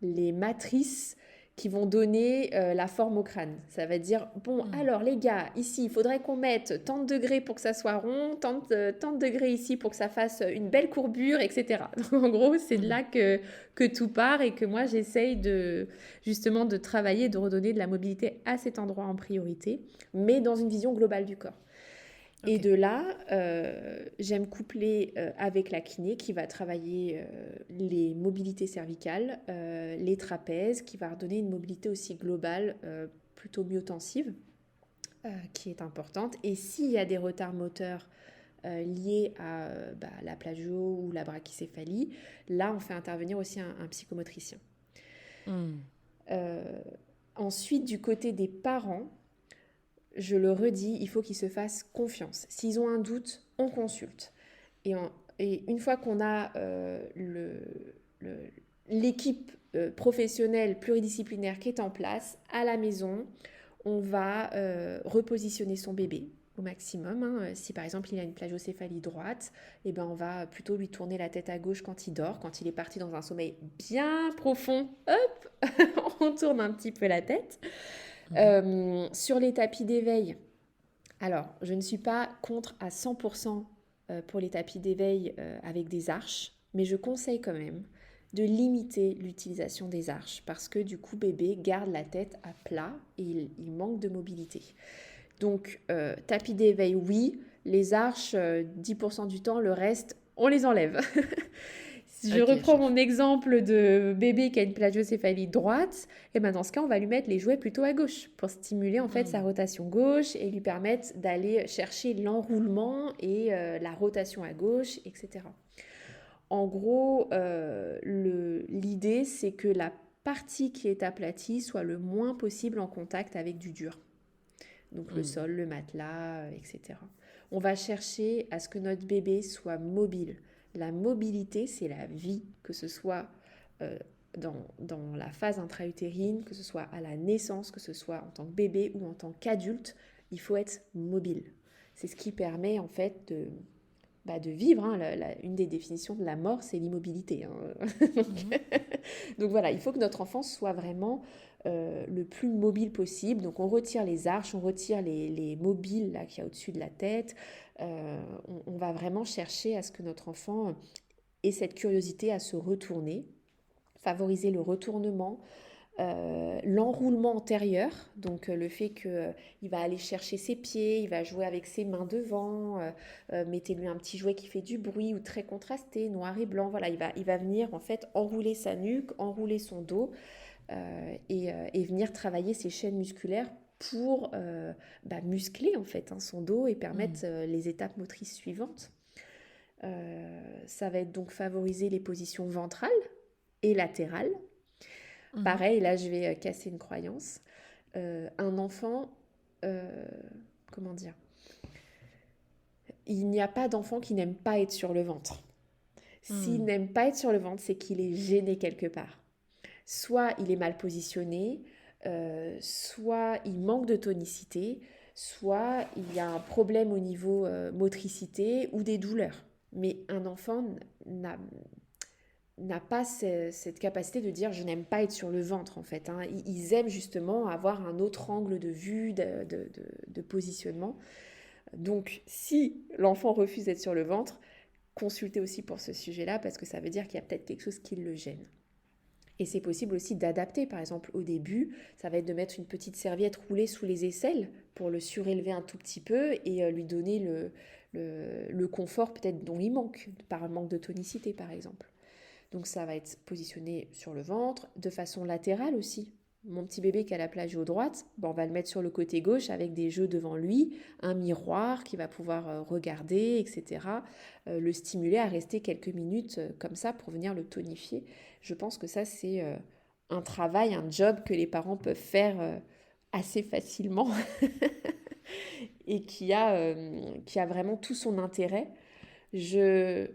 les matrices qui vont donner la forme au crâne. Ça va dire, bon, alors les gars, ici, il faudrait qu'on mette tant de degrés pour que ça soit rond, tant de degrés ici pour que ça fasse une belle courbure, etc. Donc en gros, c'est de là que tout part et que moi, j'essaye justement de travailler, de redonner de la mobilité à cet endroit en priorité, mais dans une vision globale du corps. Okay. Et de là, j'aime coupler avec la kiné qui va travailler les mobilités cervicales, les trapèzes, qui va redonner une mobilité aussi globale, plutôt myotensive, qui est importante. Et s'il y a des retards moteurs liés à la plagio ou la brachycéphalie, là, on fait intervenir aussi un psychomotricien. Ensuite, du côté des parents, je le redis, il faut qu'ils se fassent confiance. S'ils ont un doute, on consulte. Et une fois qu'on a l'équipe professionnelle pluridisciplinaire qui est en place, à la maison, on va repositionner son bébé au maximum. Si par exemple il a une plagiocéphalie droite, on va plutôt lui tourner la tête à gauche quand il dort. Quand il est parti dans un sommeil bien profond, hop, on tourne un petit peu la tête. Sur les tapis d'éveil, alors je ne suis pas contre à 100% pour les tapis d'éveil avec des arches, mais je conseille quand même de limiter l'utilisation des arches parce que du coup bébé garde la tête à plat et il manque de mobilité. Donc tapis d'éveil oui, les arches 10% du temps, le reste on les enlève. Je reprends mon exemple de bébé qui a une plagiocéphalie droite, et dans ce cas, on va lui mettre les jouets plutôt à gauche pour stimuler en fait sa rotation gauche et lui permettre d'aller chercher l'enroulement et la rotation à gauche, etc. En gros, l'idée, c'est que la partie qui est aplatie soit le moins possible en contact avec du dur. Donc le sol, le matelas, etc. On va chercher à ce que notre bébé soit mobile. La mobilité, c'est la vie, que ce soit dans la phase intra-utérine, que ce soit à la naissance, que ce soit en tant que bébé ou en tant qu'adulte, il faut être mobile. C'est ce qui permet en fait de vivre. Une des définitions de la mort, c'est l'immobilité. Donc voilà, il faut que notre enfant soit vraiment le plus mobile possible. Donc on retire les arches, on retire les mobiles là, qu'il y a au-dessus de la tête. On va vraiment chercher à ce que notre enfant ait cette curiosité à se retourner, favoriser le retournement, l'enroulement antérieur, donc le fait qu'il va aller chercher ses pieds, il va jouer avec ses mains devant, mettez-lui un petit jouet qui fait du bruit ou très contrasté, noir et blanc, voilà, il va venir en fait enrouler sa nuque, enrouler son dos et venir travailler ses chaînes musculaires pour muscler en fait son dos et permettre les étapes motrices suivantes. Ça va être donc favoriser les positions ventrales et latérales. Pareil, là je vais casser une croyance. Un enfant, comment dire, il n'y a pas d'enfant qui n'aime pas être sur le ventre. S'il n'aime pas être sur le ventre, c'est qu'il est gêné quelque part. Soit il est mal positionné, soit il manque de tonicité, soit il y a un problème au niveau motricité ou des douleurs. Mais un enfant n'a pas cette capacité de dire je n'aime pas être sur le ventre en fait. Ils aiment justement avoir un autre angle de vue, de positionnement. Donc si l'enfant refuse d'être sur le ventre, consultez aussi pour ce sujet-là parce que ça veut dire qu'il y a peut-être quelque chose qui le gêne. Et c'est possible aussi d'adapter. Par exemple, au début, ça va être de mettre une petite serviette roulée sous les aisselles pour le surélever un tout petit peu et lui donner le confort peut-être dont il manque, par un manque de tonicité par exemple. Donc ça va être positionné sur le ventre, de façon latérale aussi. mon petit bébé qui a la plagio droite, on va le mettre sur le côté gauche avec des jeux devant lui, un miroir qui va pouvoir regarder, etc. Le stimuler à rester quelques minutes comme ça pour venir le tonifier. Je pense que ça, c'est un travail, un job que les parents peuvent faire assez facilement et qui a vraiment tout son intérêt. Je,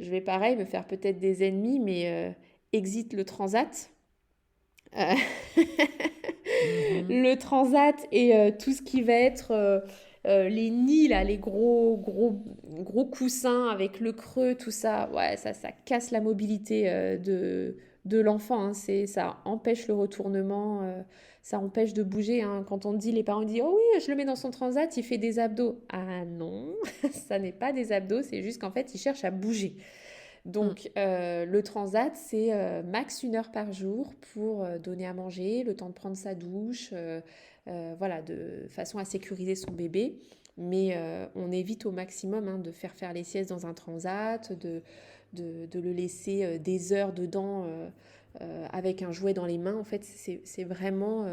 je vais pareil me faire peut-être des ennemis, mais exit le transat. Euh, Mhm. le transat et tout ce qui va être les nids, là, les gros coussins avec le creux, tout ça, ouais, ça casse la mobilité de l'enfant. Hein. Ça empêche le retournement, ça empêche de bouger. Hein. Quand on dit, les parents disent, oh oui, je le mets dans son transat, il fait des abdos. Ah non, ça n'est pas des abdos, c'est juste qu'en fait, il cherche à bouger. Mm. Donc, le transat, c'est max 1 heure par jour pour donner à manger, le temps de prendre sa douche, voilà, de façon à sécuriser son bébé. Mais on évite au maximum hein, de faire les siestes dans un transat, de le laisser des heures dedans avec un jouet dans les mains. En fait, c'est vraiment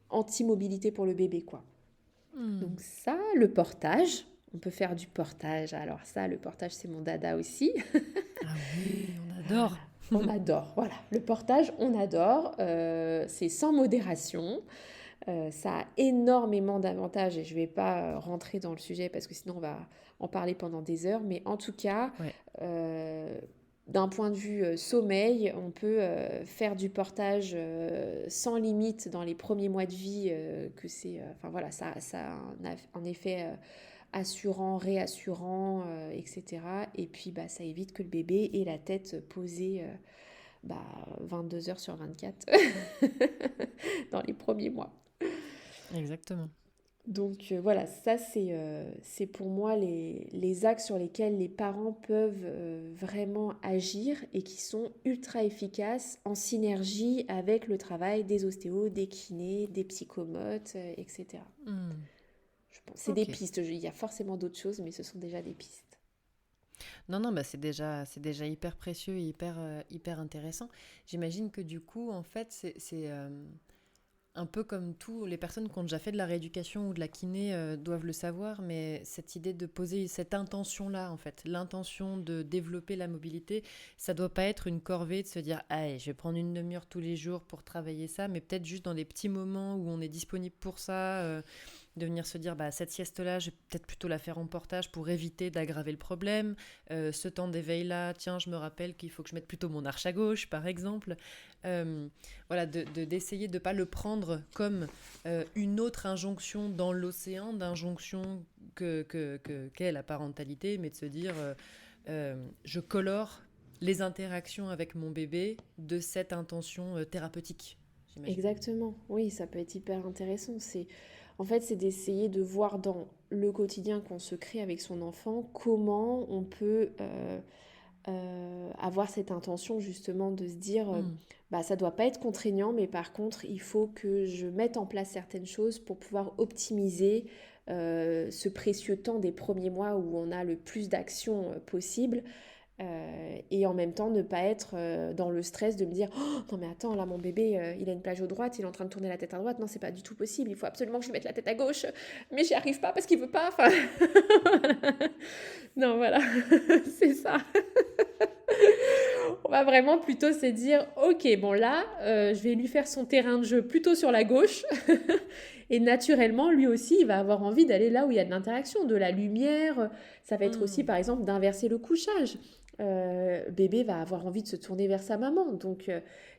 anti-mobilité pour le bébé, quoi. Mm. Donc ça, le portage, on peut faire du portage. Alors ça, le portage, c'est mon dada aussi. Ah oui, on Voilà, adore. on adore. Voilà, le portage, on adore. C'est sans modération. Ça a énormément d'avantages et je ne vais pas rentrer dans le sujet parce que sinon on va en parler pendant des heures. Mais en tout cas, Ouais. euh, d'un point de vue sommeil, on peut faire du portage sans limite dans les premiers mois de vie. Enfin voilà, ça a un effet assurant, réassurant, etc. Et puis bah, ça évite que le bébé ait la tête posée bah, 22 heures sur 24 dans les premiers mois. Exactement. Donc voilà, ça c'est pour moi les axes sur lesquels les parents peuvent vraiment agir et qui sont ultra efficaces en synergie avec le travail des ostéos, des kinés, des psychomotes, etc. Mm. Je pense, c'est des Ok. pistes, il y a forcément d'autres choses, mais ce sont déjà des pistes. Non, non, bah c'est déjà hyper précieux et hyper intéressant. J'imagine que du coup, en fait, c'est un peu comme tout, les personnes qui ont déjà fait de la rééducation ou de la kiné doivent le savoir, mais cette idée de poser cette intention-là, en fait, l'intention de développer la mobilité, ça doit pas être une corvée de se dire, allez, je vais prendre une demi-heure tous les jours pour travailler ça, mais peut-être juste dans des petits moments où on est disponible pour ça, de venir se dire, bah, cette sieste-là, je vais peut-être plutôt la faire en portage pour éviter d'aggraver le problème. Ce temps d'éveil-là, tiens, je me rappelle qu'il faut que je mette plutôt mon arche à gauche, par exemple. Euh, voilà, d'essayer de ne pas le prendre comme une autre injonction dans l'océan d'injonction qu'est la parentalité, mais de se dire, je colore les interactions avec mon bébé de cette intention thérapeutique, j'imagine. Exactement, oui, ça peut être hyper intéressant. En fait, c'est d'essayer de voir dans le quotidien qu'on se crée avec son enfant comment on peut avoir cette intention justement de se dire Mm. bah ça doit pas être contraignant mais par contre il faut que je mette en place certaines choses pour pouvoir optimiser ce précieux temps des premiers mois où on a le plus d'actions possibles et en même temps ne pas être dans le stress de me dire oh, non mais attends là mon bébé il a une plage à droite il est en train de tourner la tête à droite non c'est pas du tout possible il faut absolument que je mette la tête à gauche mais j'y arrive pas parce qu'il veut pas enfin non voilà c'est ça on va vraiment plutôt se dire ok bon là je vais lui faire son terrain de jeu plutôt sur la gauche et naturellement lui aussi il va avoir envie d'aller là où il y a de l'interaction de la lumière ça va être aussi Mm. par exemple d'inverser le couchage bébé va avoir envie de se tourner vers sa maman donc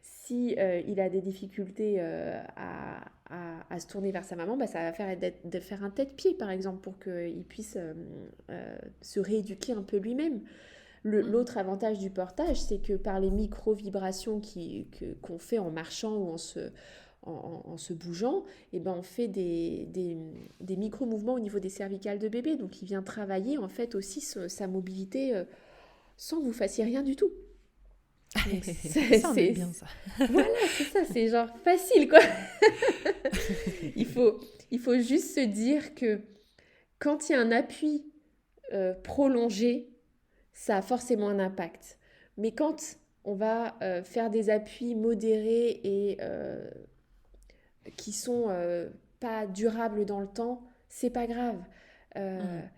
si il a des difficultés à se tourner vers sa maman bah, ça va faire de faire un tête-pied par exemple pour qu'il puisse se rééduquer un peu lui-même. Mm. L'autre avantage du portage, c'est que par les micro-vibrations qu'on fait en marchant ou en se bougeant, eh ben on fait des micro-mouvements au niveau des cervicales de bébé. Donc il vient travailler en fait aussi sa mobilité sans que vous fassiez rien du tout. Donc Ça, on aime bien ça. voilà, c'est ça, c'est genre facile quoi. il, faut, il faut juste se dire que quand il y a un appui prolongé, ça a forcément un impact. Mais quand on va faire des appuis modérés et qui sont pas durables dans le temps, c'est pas grave. Euh, Mhm.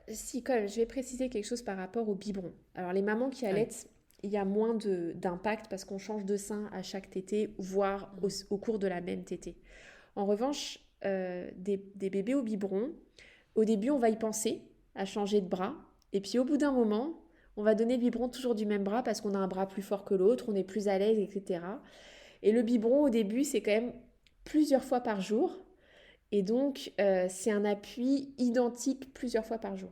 Si, quand même, je vais préciser quelque chose par rapport au biberon. Alors, les mamans qui Ouais. allaitent, il y a moins d'impact parce qu'on change de sein à chaque tétée, voire Mhm. au cours de la même tétée. En revanche, des bébés au biberon, au début, on va y penser à changer de bras. Et puis, au bout d'un moment, on va donner le biberon toujours du même bras parce qu'on a un bras plus fort que l'autre, on est plus à l'aise, etc. Et le biberon, au début, c'est quand même plusieurs fois par jour. Et donc, c'est un appui identique plusieurs fois par jour.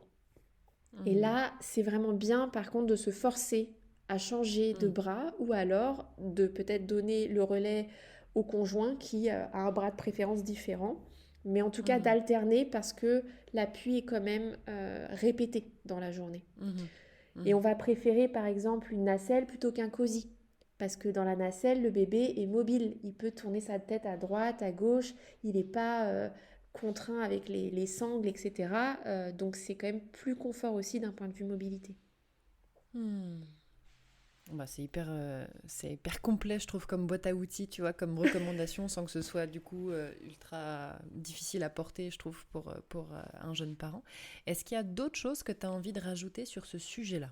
Et Mhm. là, c'est vraiment bien, par contre, de se forcer à changer de Mhm. bras ou alors de peut-être donner le relais au conjoint qui a un bras de préférence différent. Mais en tout cas, Mhm. d'alterner parce que l'appui est quand même répété dans la journée. Mhm. Et on Mhm. va préférer, par exemple, une nacelle plutôt qu'un cosy. Parce que dans la nacelle, le bébé est mobile. Il peut tourner sa tête à droite, à gauche. Il n'est pas contraint avec les sangles, etc. Donc c'est quand même plus confort aussi d'un point de vue mobilité. Mhm. Bah, c'est hyper complet, je trouve, comme boîte à outils, tu vois, comme recommandation, sans que ce soit du coup ultra difficile à porter, je trouve, pour un jeune parent. Est-ce qu'il y a d'autres choses que tu as envie de rajouter sur ce sujet-là?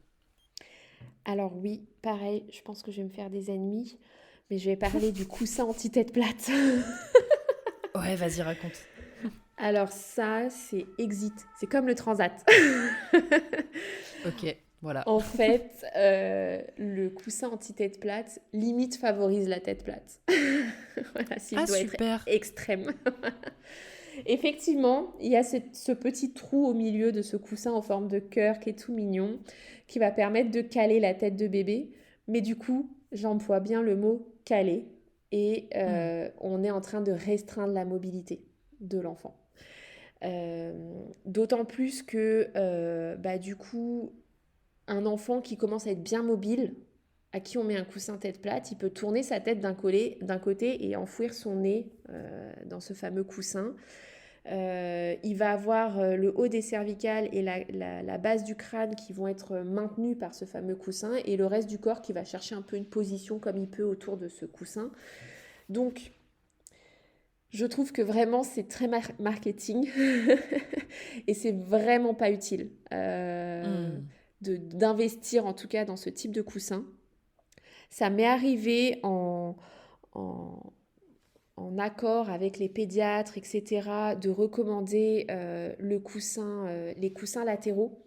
Alors oui, pareil, je pense que je vais me faire des ennemis, mais je vais parler du coussin anti-tête plate. Ouais, vas-y, raconte. Alors ça, c'est exit. C'est comme le transat. Ok, voilà. En fait, le coussin anti-tête plate, limite favorise la tête plate. Voilà, si je Ah, dois être super. extrême. Effectivement, il y a ce petit trou au milieu de ce coussin en forme de cœur qui est tout mignon, qui va permettre de caler la tête de bébé. Mais du coup, j'emploie bien le mot caler. Et Hmm. on est en train de restreindre la mobilité de l'enfant. Euh, D'autant plus que, du coup, un enfant qui commence à être bien mobile, à qui on met un coussin tête plate, il peut tourner sa tête d'un côté et enfouir son nez dans ce fameux coussin. Il va avoir le haut des cervicales et la base du crâne qui vont être maintenus par ce fameux coussin et le reste du corps qui va chercher un peu une position comme il peut autour de ce coussin. Donc, je trouve que vraiment c'est très marketing et c'est vraiment pas utile Hmm. d'investir en tout cas dans ce type de coussin. Ça m'est arrivé en, en accord avec les pédiatres, etc., de recommander les coussins latéraux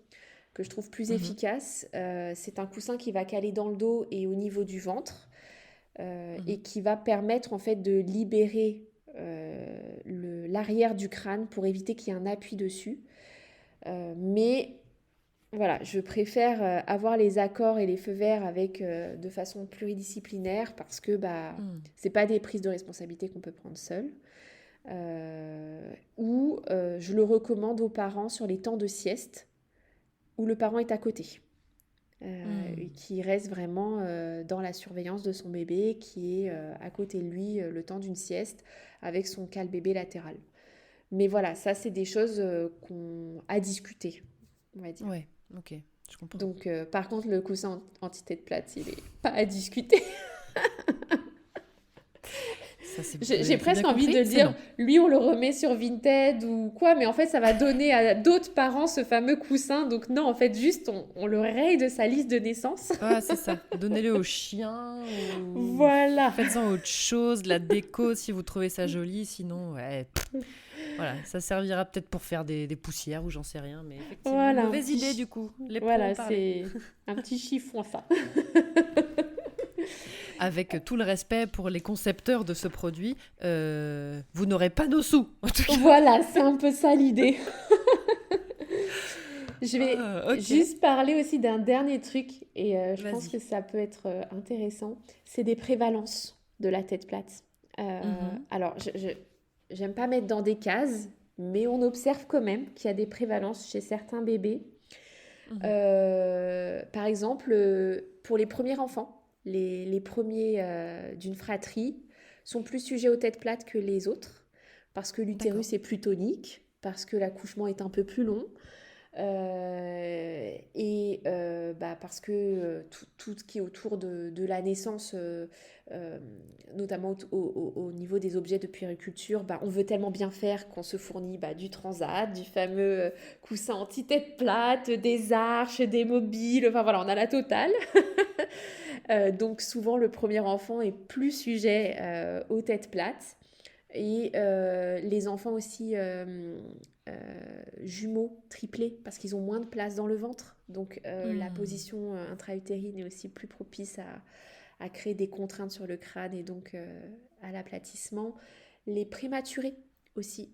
que je trouve plus Mhm. efficaces. C'est un coussin qui va caler dans le dos et au niveau du ventre Mhm. et qui va permettre en fait de libérer l'arrière du crâne pour éviter qu'il y ait un appui dessus. Mais voilà, je préfère avoir les accords et les feux verts avec de façon pluridisciplinaire parce que Hmm. c'est pas des prises de responsabilité qu'on peut prendre seul. Ou je le recommande aux parents sur les temps de sieste où le parent est à côté. Et Hmm. qui reste vraiment dans la surveillance de son bébé, qui est à côté de lui le temps d'une sieste avec son cale-bébé latéral. Mais voilà, ça c'est des choses qu'on a discuter, on va dire. Ouais, ok, je comprends. Donc par contre le coussin anti-tête plate, il est pas à discuter. Ça, c'est J'ai t'as bien presque envie compris? de C'est dire, non. lui on le remet sur Vinted ou quoi, mais en fait ça va donner à d'autres parents ce fameux coussin. Donc non, en fait juste on le raye de sa liste de naissance. Ah, c'est ça. Donnez-le aux chiens ou Voilà. faites-en autre chose, de la déco si vous trouvez ça joli. Sinon, ouais, voilà, ça servira peut-être pour faire des poussières ou j'en sais rien. Mais effectivement, Voilà, mauvaise idée du coup. Les pros ont voilà, parlé. c'est un petit chiffon ça. Avec tout le respect pour les concepteurs de ce produit, vous n'aurez pas nos sous, en tout cas. Voilà, c'est un peu ça l'idée. Je vais Ah, ok, juste parler aussi d'un dernier truc et je pense vas-y. que ça peut être intéressant. C'est des prévalences de la tête plate. Mhm, Alors, j'aime pas mettre dans des cases, mais on observe quand même qu'il y a des prévalences chez certains bébés. mhm. Par exemple, pour les premiers enfants, les premiers d'une fratrie sont plus sujets aux têtes plates que les autres, parce que D'accord. l'utérus est plus tonique, parce que l'accouchement est un peu plus long, Parce que tout ce qui est autour de la naissance, notamment au niveau des objets de puériculture, on veut tellement bien faire qu'on se fournit du transat, du fameux coussin anti-tête plate, des arches, des mobiles, enfin voilà, on a la totale. Donc souvent le premier enfant est plus sujet aux têtes plates. Et les enfants aussi jumeaux, triplés, parce qu'ils ont moins de place dans le ventre. Donc la position intra-utérine est aussi plus propice à créer des contraintes sur le crâne et donc à l'aplatissement. Les prématurés aussi,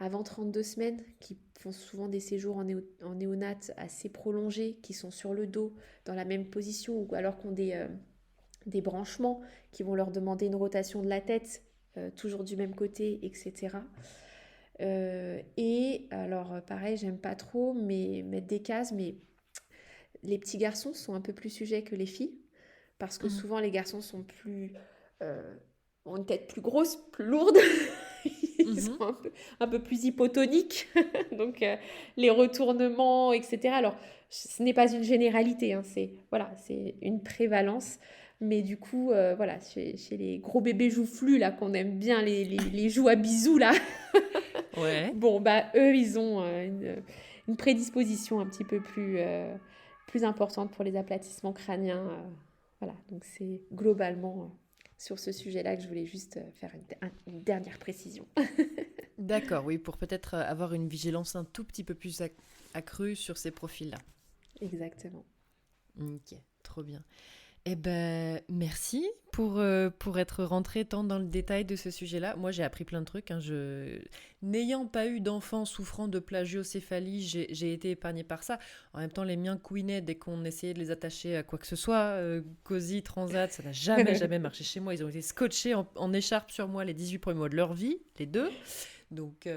avant 32 semaines, qui font souvent des séjours en néonat assez prolongés, qui sont sur le dos, dans la même position, ou alors qu'on des branchements qui vont leur demander une rotation de la tête, toujours du même côté, etc. Et alors, pareil, j'aime pas trop mettre des cases, mais les petits garçons sont un peu plus sujets que les filles, parce que souvent les garçons sont ont une tête plus grosse, plus lourde. Ils sont un peu plus hypotoniques, donc les retournements, etc. Alors, ce n'est pas une généralité, hein, c'est une prévalence. Mais du coup, chez les gros bébés joufflus, là, qu'on aime bien, les joues à bisous, là, Ouais. bon, eux, ils ont une prédisposition un petit peu plus importante pour les aplatissements crâniens. Voilà, donc c'est globalement sur ce sujet-là que je voulais juste faire une dernière précision. D'accord, oui, pour peut-être avoir une vigilance un tout petit peu plus accrue sur ces profils-là. Exactement. Ok, trop bien. Eh ben, merci pour être rentré tant dans le détail de ce sujet-là. Moi, j'ai appris plein de trucs. N'ayant pas eu d'enfants souffrant de plagiocéphalie, j'ai été épargnée par ça. En même temps, les miens couinaient dès qu'on essayait de les attacher à quoi que ce soit. Cosy, Transat, ça n'a jamais marché chez moi. Ils ont été scotchés en écharpe sur moi les 18 premiers mois de leur vie, les deux. Donc,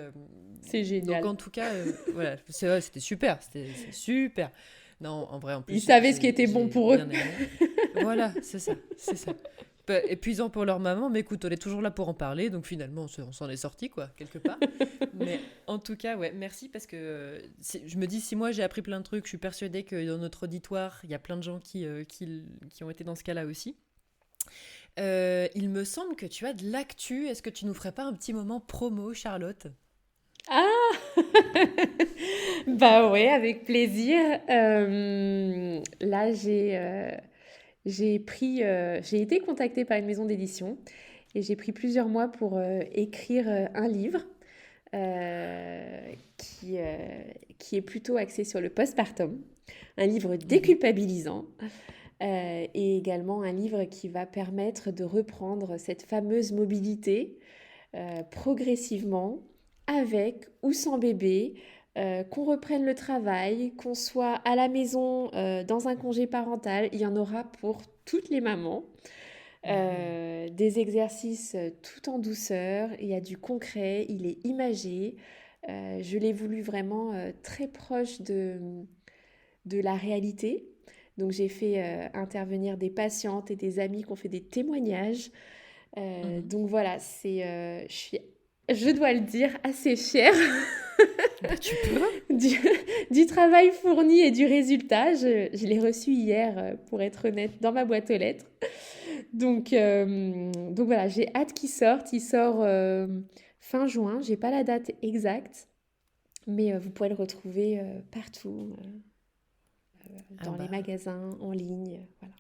c'est génial. Donc, en tout cas, voilà, c'était super. C'est super. Non, en vrai, en plus... Ils savaient ce qui était bon pour eux. Voilà, c'est ça. Épuisant pour leur maman, mais écoute, on est toujours là pour en parler, donc finalement, on s'en est sorti, quoi, quelque part. Mais en tout cas, ouais, merci, parce que je me dis, si moi j'ai appris plein de trucs, je suis persuadée que dans notre auditoire, il y a plein de gens qui ont été dans ce cas-là aussi. Il me semble que tu as de l'actu. Est-ce que tu nous ferais pas un petit moment promo, Charlotte ? Ah ouais, avec plaisir. Là, j'ai été contactée par une maison d'édition et j'ai pris plusieurs mois pour écrire un livre qui est plutôt axé sur le postpartum, un livre déculpabilisant et également un livre qui va permettre de reprendre cette fameuse mobilité progressivement, avec ou sans bébé, qu'on reprenne le travail, qu'on soit à la maison dans un congé parental, il y en aura pour toutes les mamans. Des exercices tout en douceur, il y a du concret, il est imagé. Je l'ai voulu vraiment très proche de la réalité. Donc j'ai fait intervenir des patientes et des amis qui ont fait des témoignages. Donc voilà, je dois le dire, assez fière tu peux du travail fourni et du résultat. Je l'ai reçu hier, pour être honnête, dans ma boîte aux lettres. Donc voilà, j'ai hâte qu'il sorte. Il sort fin juin. J'ai pas la date exacte, mais vous pouvez le retrouver partout, dans les magasins, en ligne, voilà.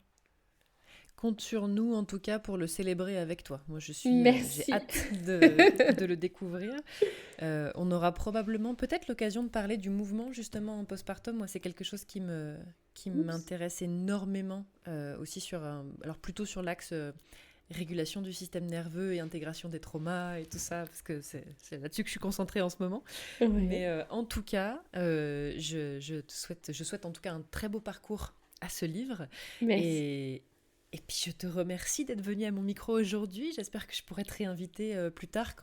Compte sur nous, en tout cas, pour le célébrer avec toi. Moi, j'ai hâte de le découvrir. On aura probablement peut-être l'occasion de parler du mouvement, justement, en postpartum. Moi, c'est quelque chose qui m'intéresse énormément, aussi alors plutôt sur l'axe régulation du système nerveux et intégration des traumas et tout ça, parce que c'est là-dessus que je suis concentrée en ce moment. Ouais. Mais en tout cas, je souhaite en tout cas un très beau parcours à ce livre. Merci. Et puis je te remercie d'être venue à mon micro aujourd'hui. J'espère que je pourrai te réinviter plus tard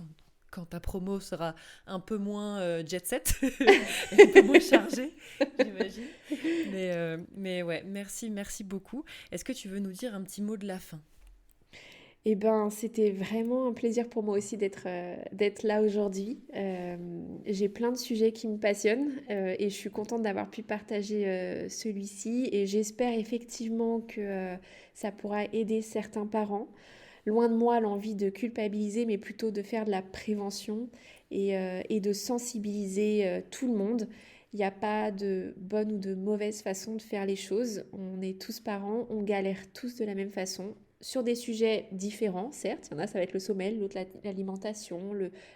quand ta promo sera un peu moins jet set, un peu moins chargée, j'imagine. Mais ouais, merci beaucoup. Est-ce que tu veux nous dire un petit mot de la fin ? Eh ben, c'était vraiment un plaisir pour moi aussi d'être là aujourd'hui. J'ai plein de sujets qui me passionnent et je suis contente d'avoir pu partager celui-ci et j'espère effectivement que ça pourra aider certains parents. Loin de moi l'envie de culpabiliser, mais plutôt de faire de la prévention et de sensibiliser tout le monde. Il n'y a pas de bonne ou de mauvaise façon de faire les choses. On est tous parents, on galère tous de la même façon sur des sujets différents, certes. Il y en a, ça va être le sommeil, l'autre l'alimentation,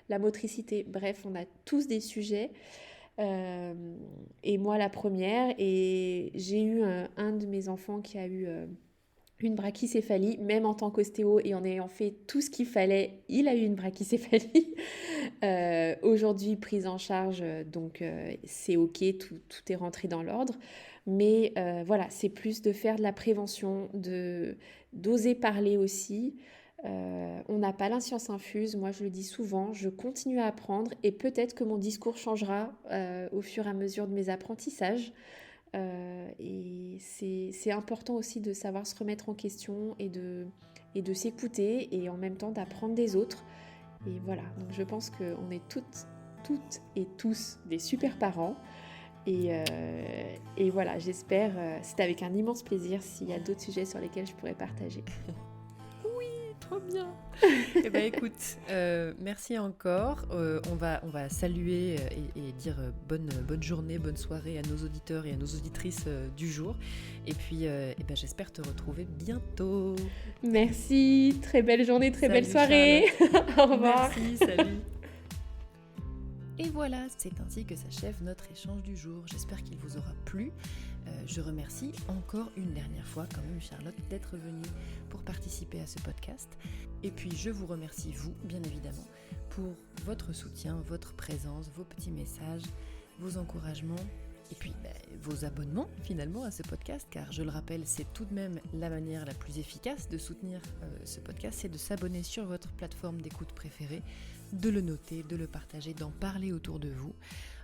la motricité. Bref, on a tous des sujets. Euh, et moi, la première. Et j'ai eu un de mes enfants qui a eu une brachycéphalie, même en tant qu'ostéo et en ayant fait tout ce qu'il fallait, il a eu une brachycéphalie. Aujourd'hui, prise en charge, donc c'est ok, tout est rentré dans l'ordre. Mais voilà, c'est plus de faire de la prévention, d'oser parler aussi. On n'a pas la science infuse, moi je le dis souvent, je continue à apprendre et peut-être que mon discours changera au fur et à mesure de mes apprentissages. Et c'est important aussi de savoir se remettre en question et de s'écouter et en même temps d'apprendre des autres. Et voilà, donc je pense qu'on est toutes et tous des super parents. Et voilà, j'espère, c'est avec un immense plaisir s'il y a d'autres sujets sur lesquels je pourrais partager. Trop bien. Eh ben écoute, merci encore. On va saluer et dire bonne journée, bonne soirée à nos auditeurs et à nos auditrices du jour. Et puis, eh ben, j'espère te retrouver bientôt. Merci, très belle journée, très Salut, belle soirée. Au revoir. Merci, salut. Et voilà, c'est ainsi que s'achève notre échange du jour. J'espère qu'il vous aura plu. Je remercie encore une dernière fois quand même Charlotte d'être venue pour participer à ce podcast. Et puis je vous remercie vous, bien évidemment, pour votre soutien, votre présence, vos petits messages, vos encouragements et puis vos abonnements finalement à ce podcast, car je le rappelle, c'est tout de même la manière la plus efficace de soutenir ce podcast, c'est de s'abonner sur votre plateforme d'écoute préférée, de le noter, de le partager, d'en parler autour de vous.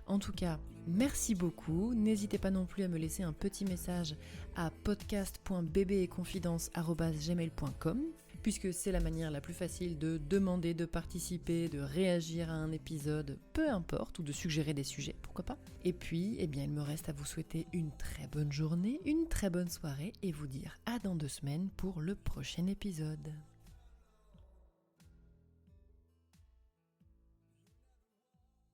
En tout cas, merci beaucoup. N'hésitez pas non plus à me laisser un petit message à podcast.bebeetconfidence@gmail.com puisque c'est la manière la plus facile de demander, de participer, de réagir à un épisode, peu importe, ou de suggérer des sujets, pourquoi pas. Et puis, eh bien, il me reste à vous souhaiter une très bonne journée, une très bonne soirée et vous dire à dans 2 semaines pour le prochain épisode.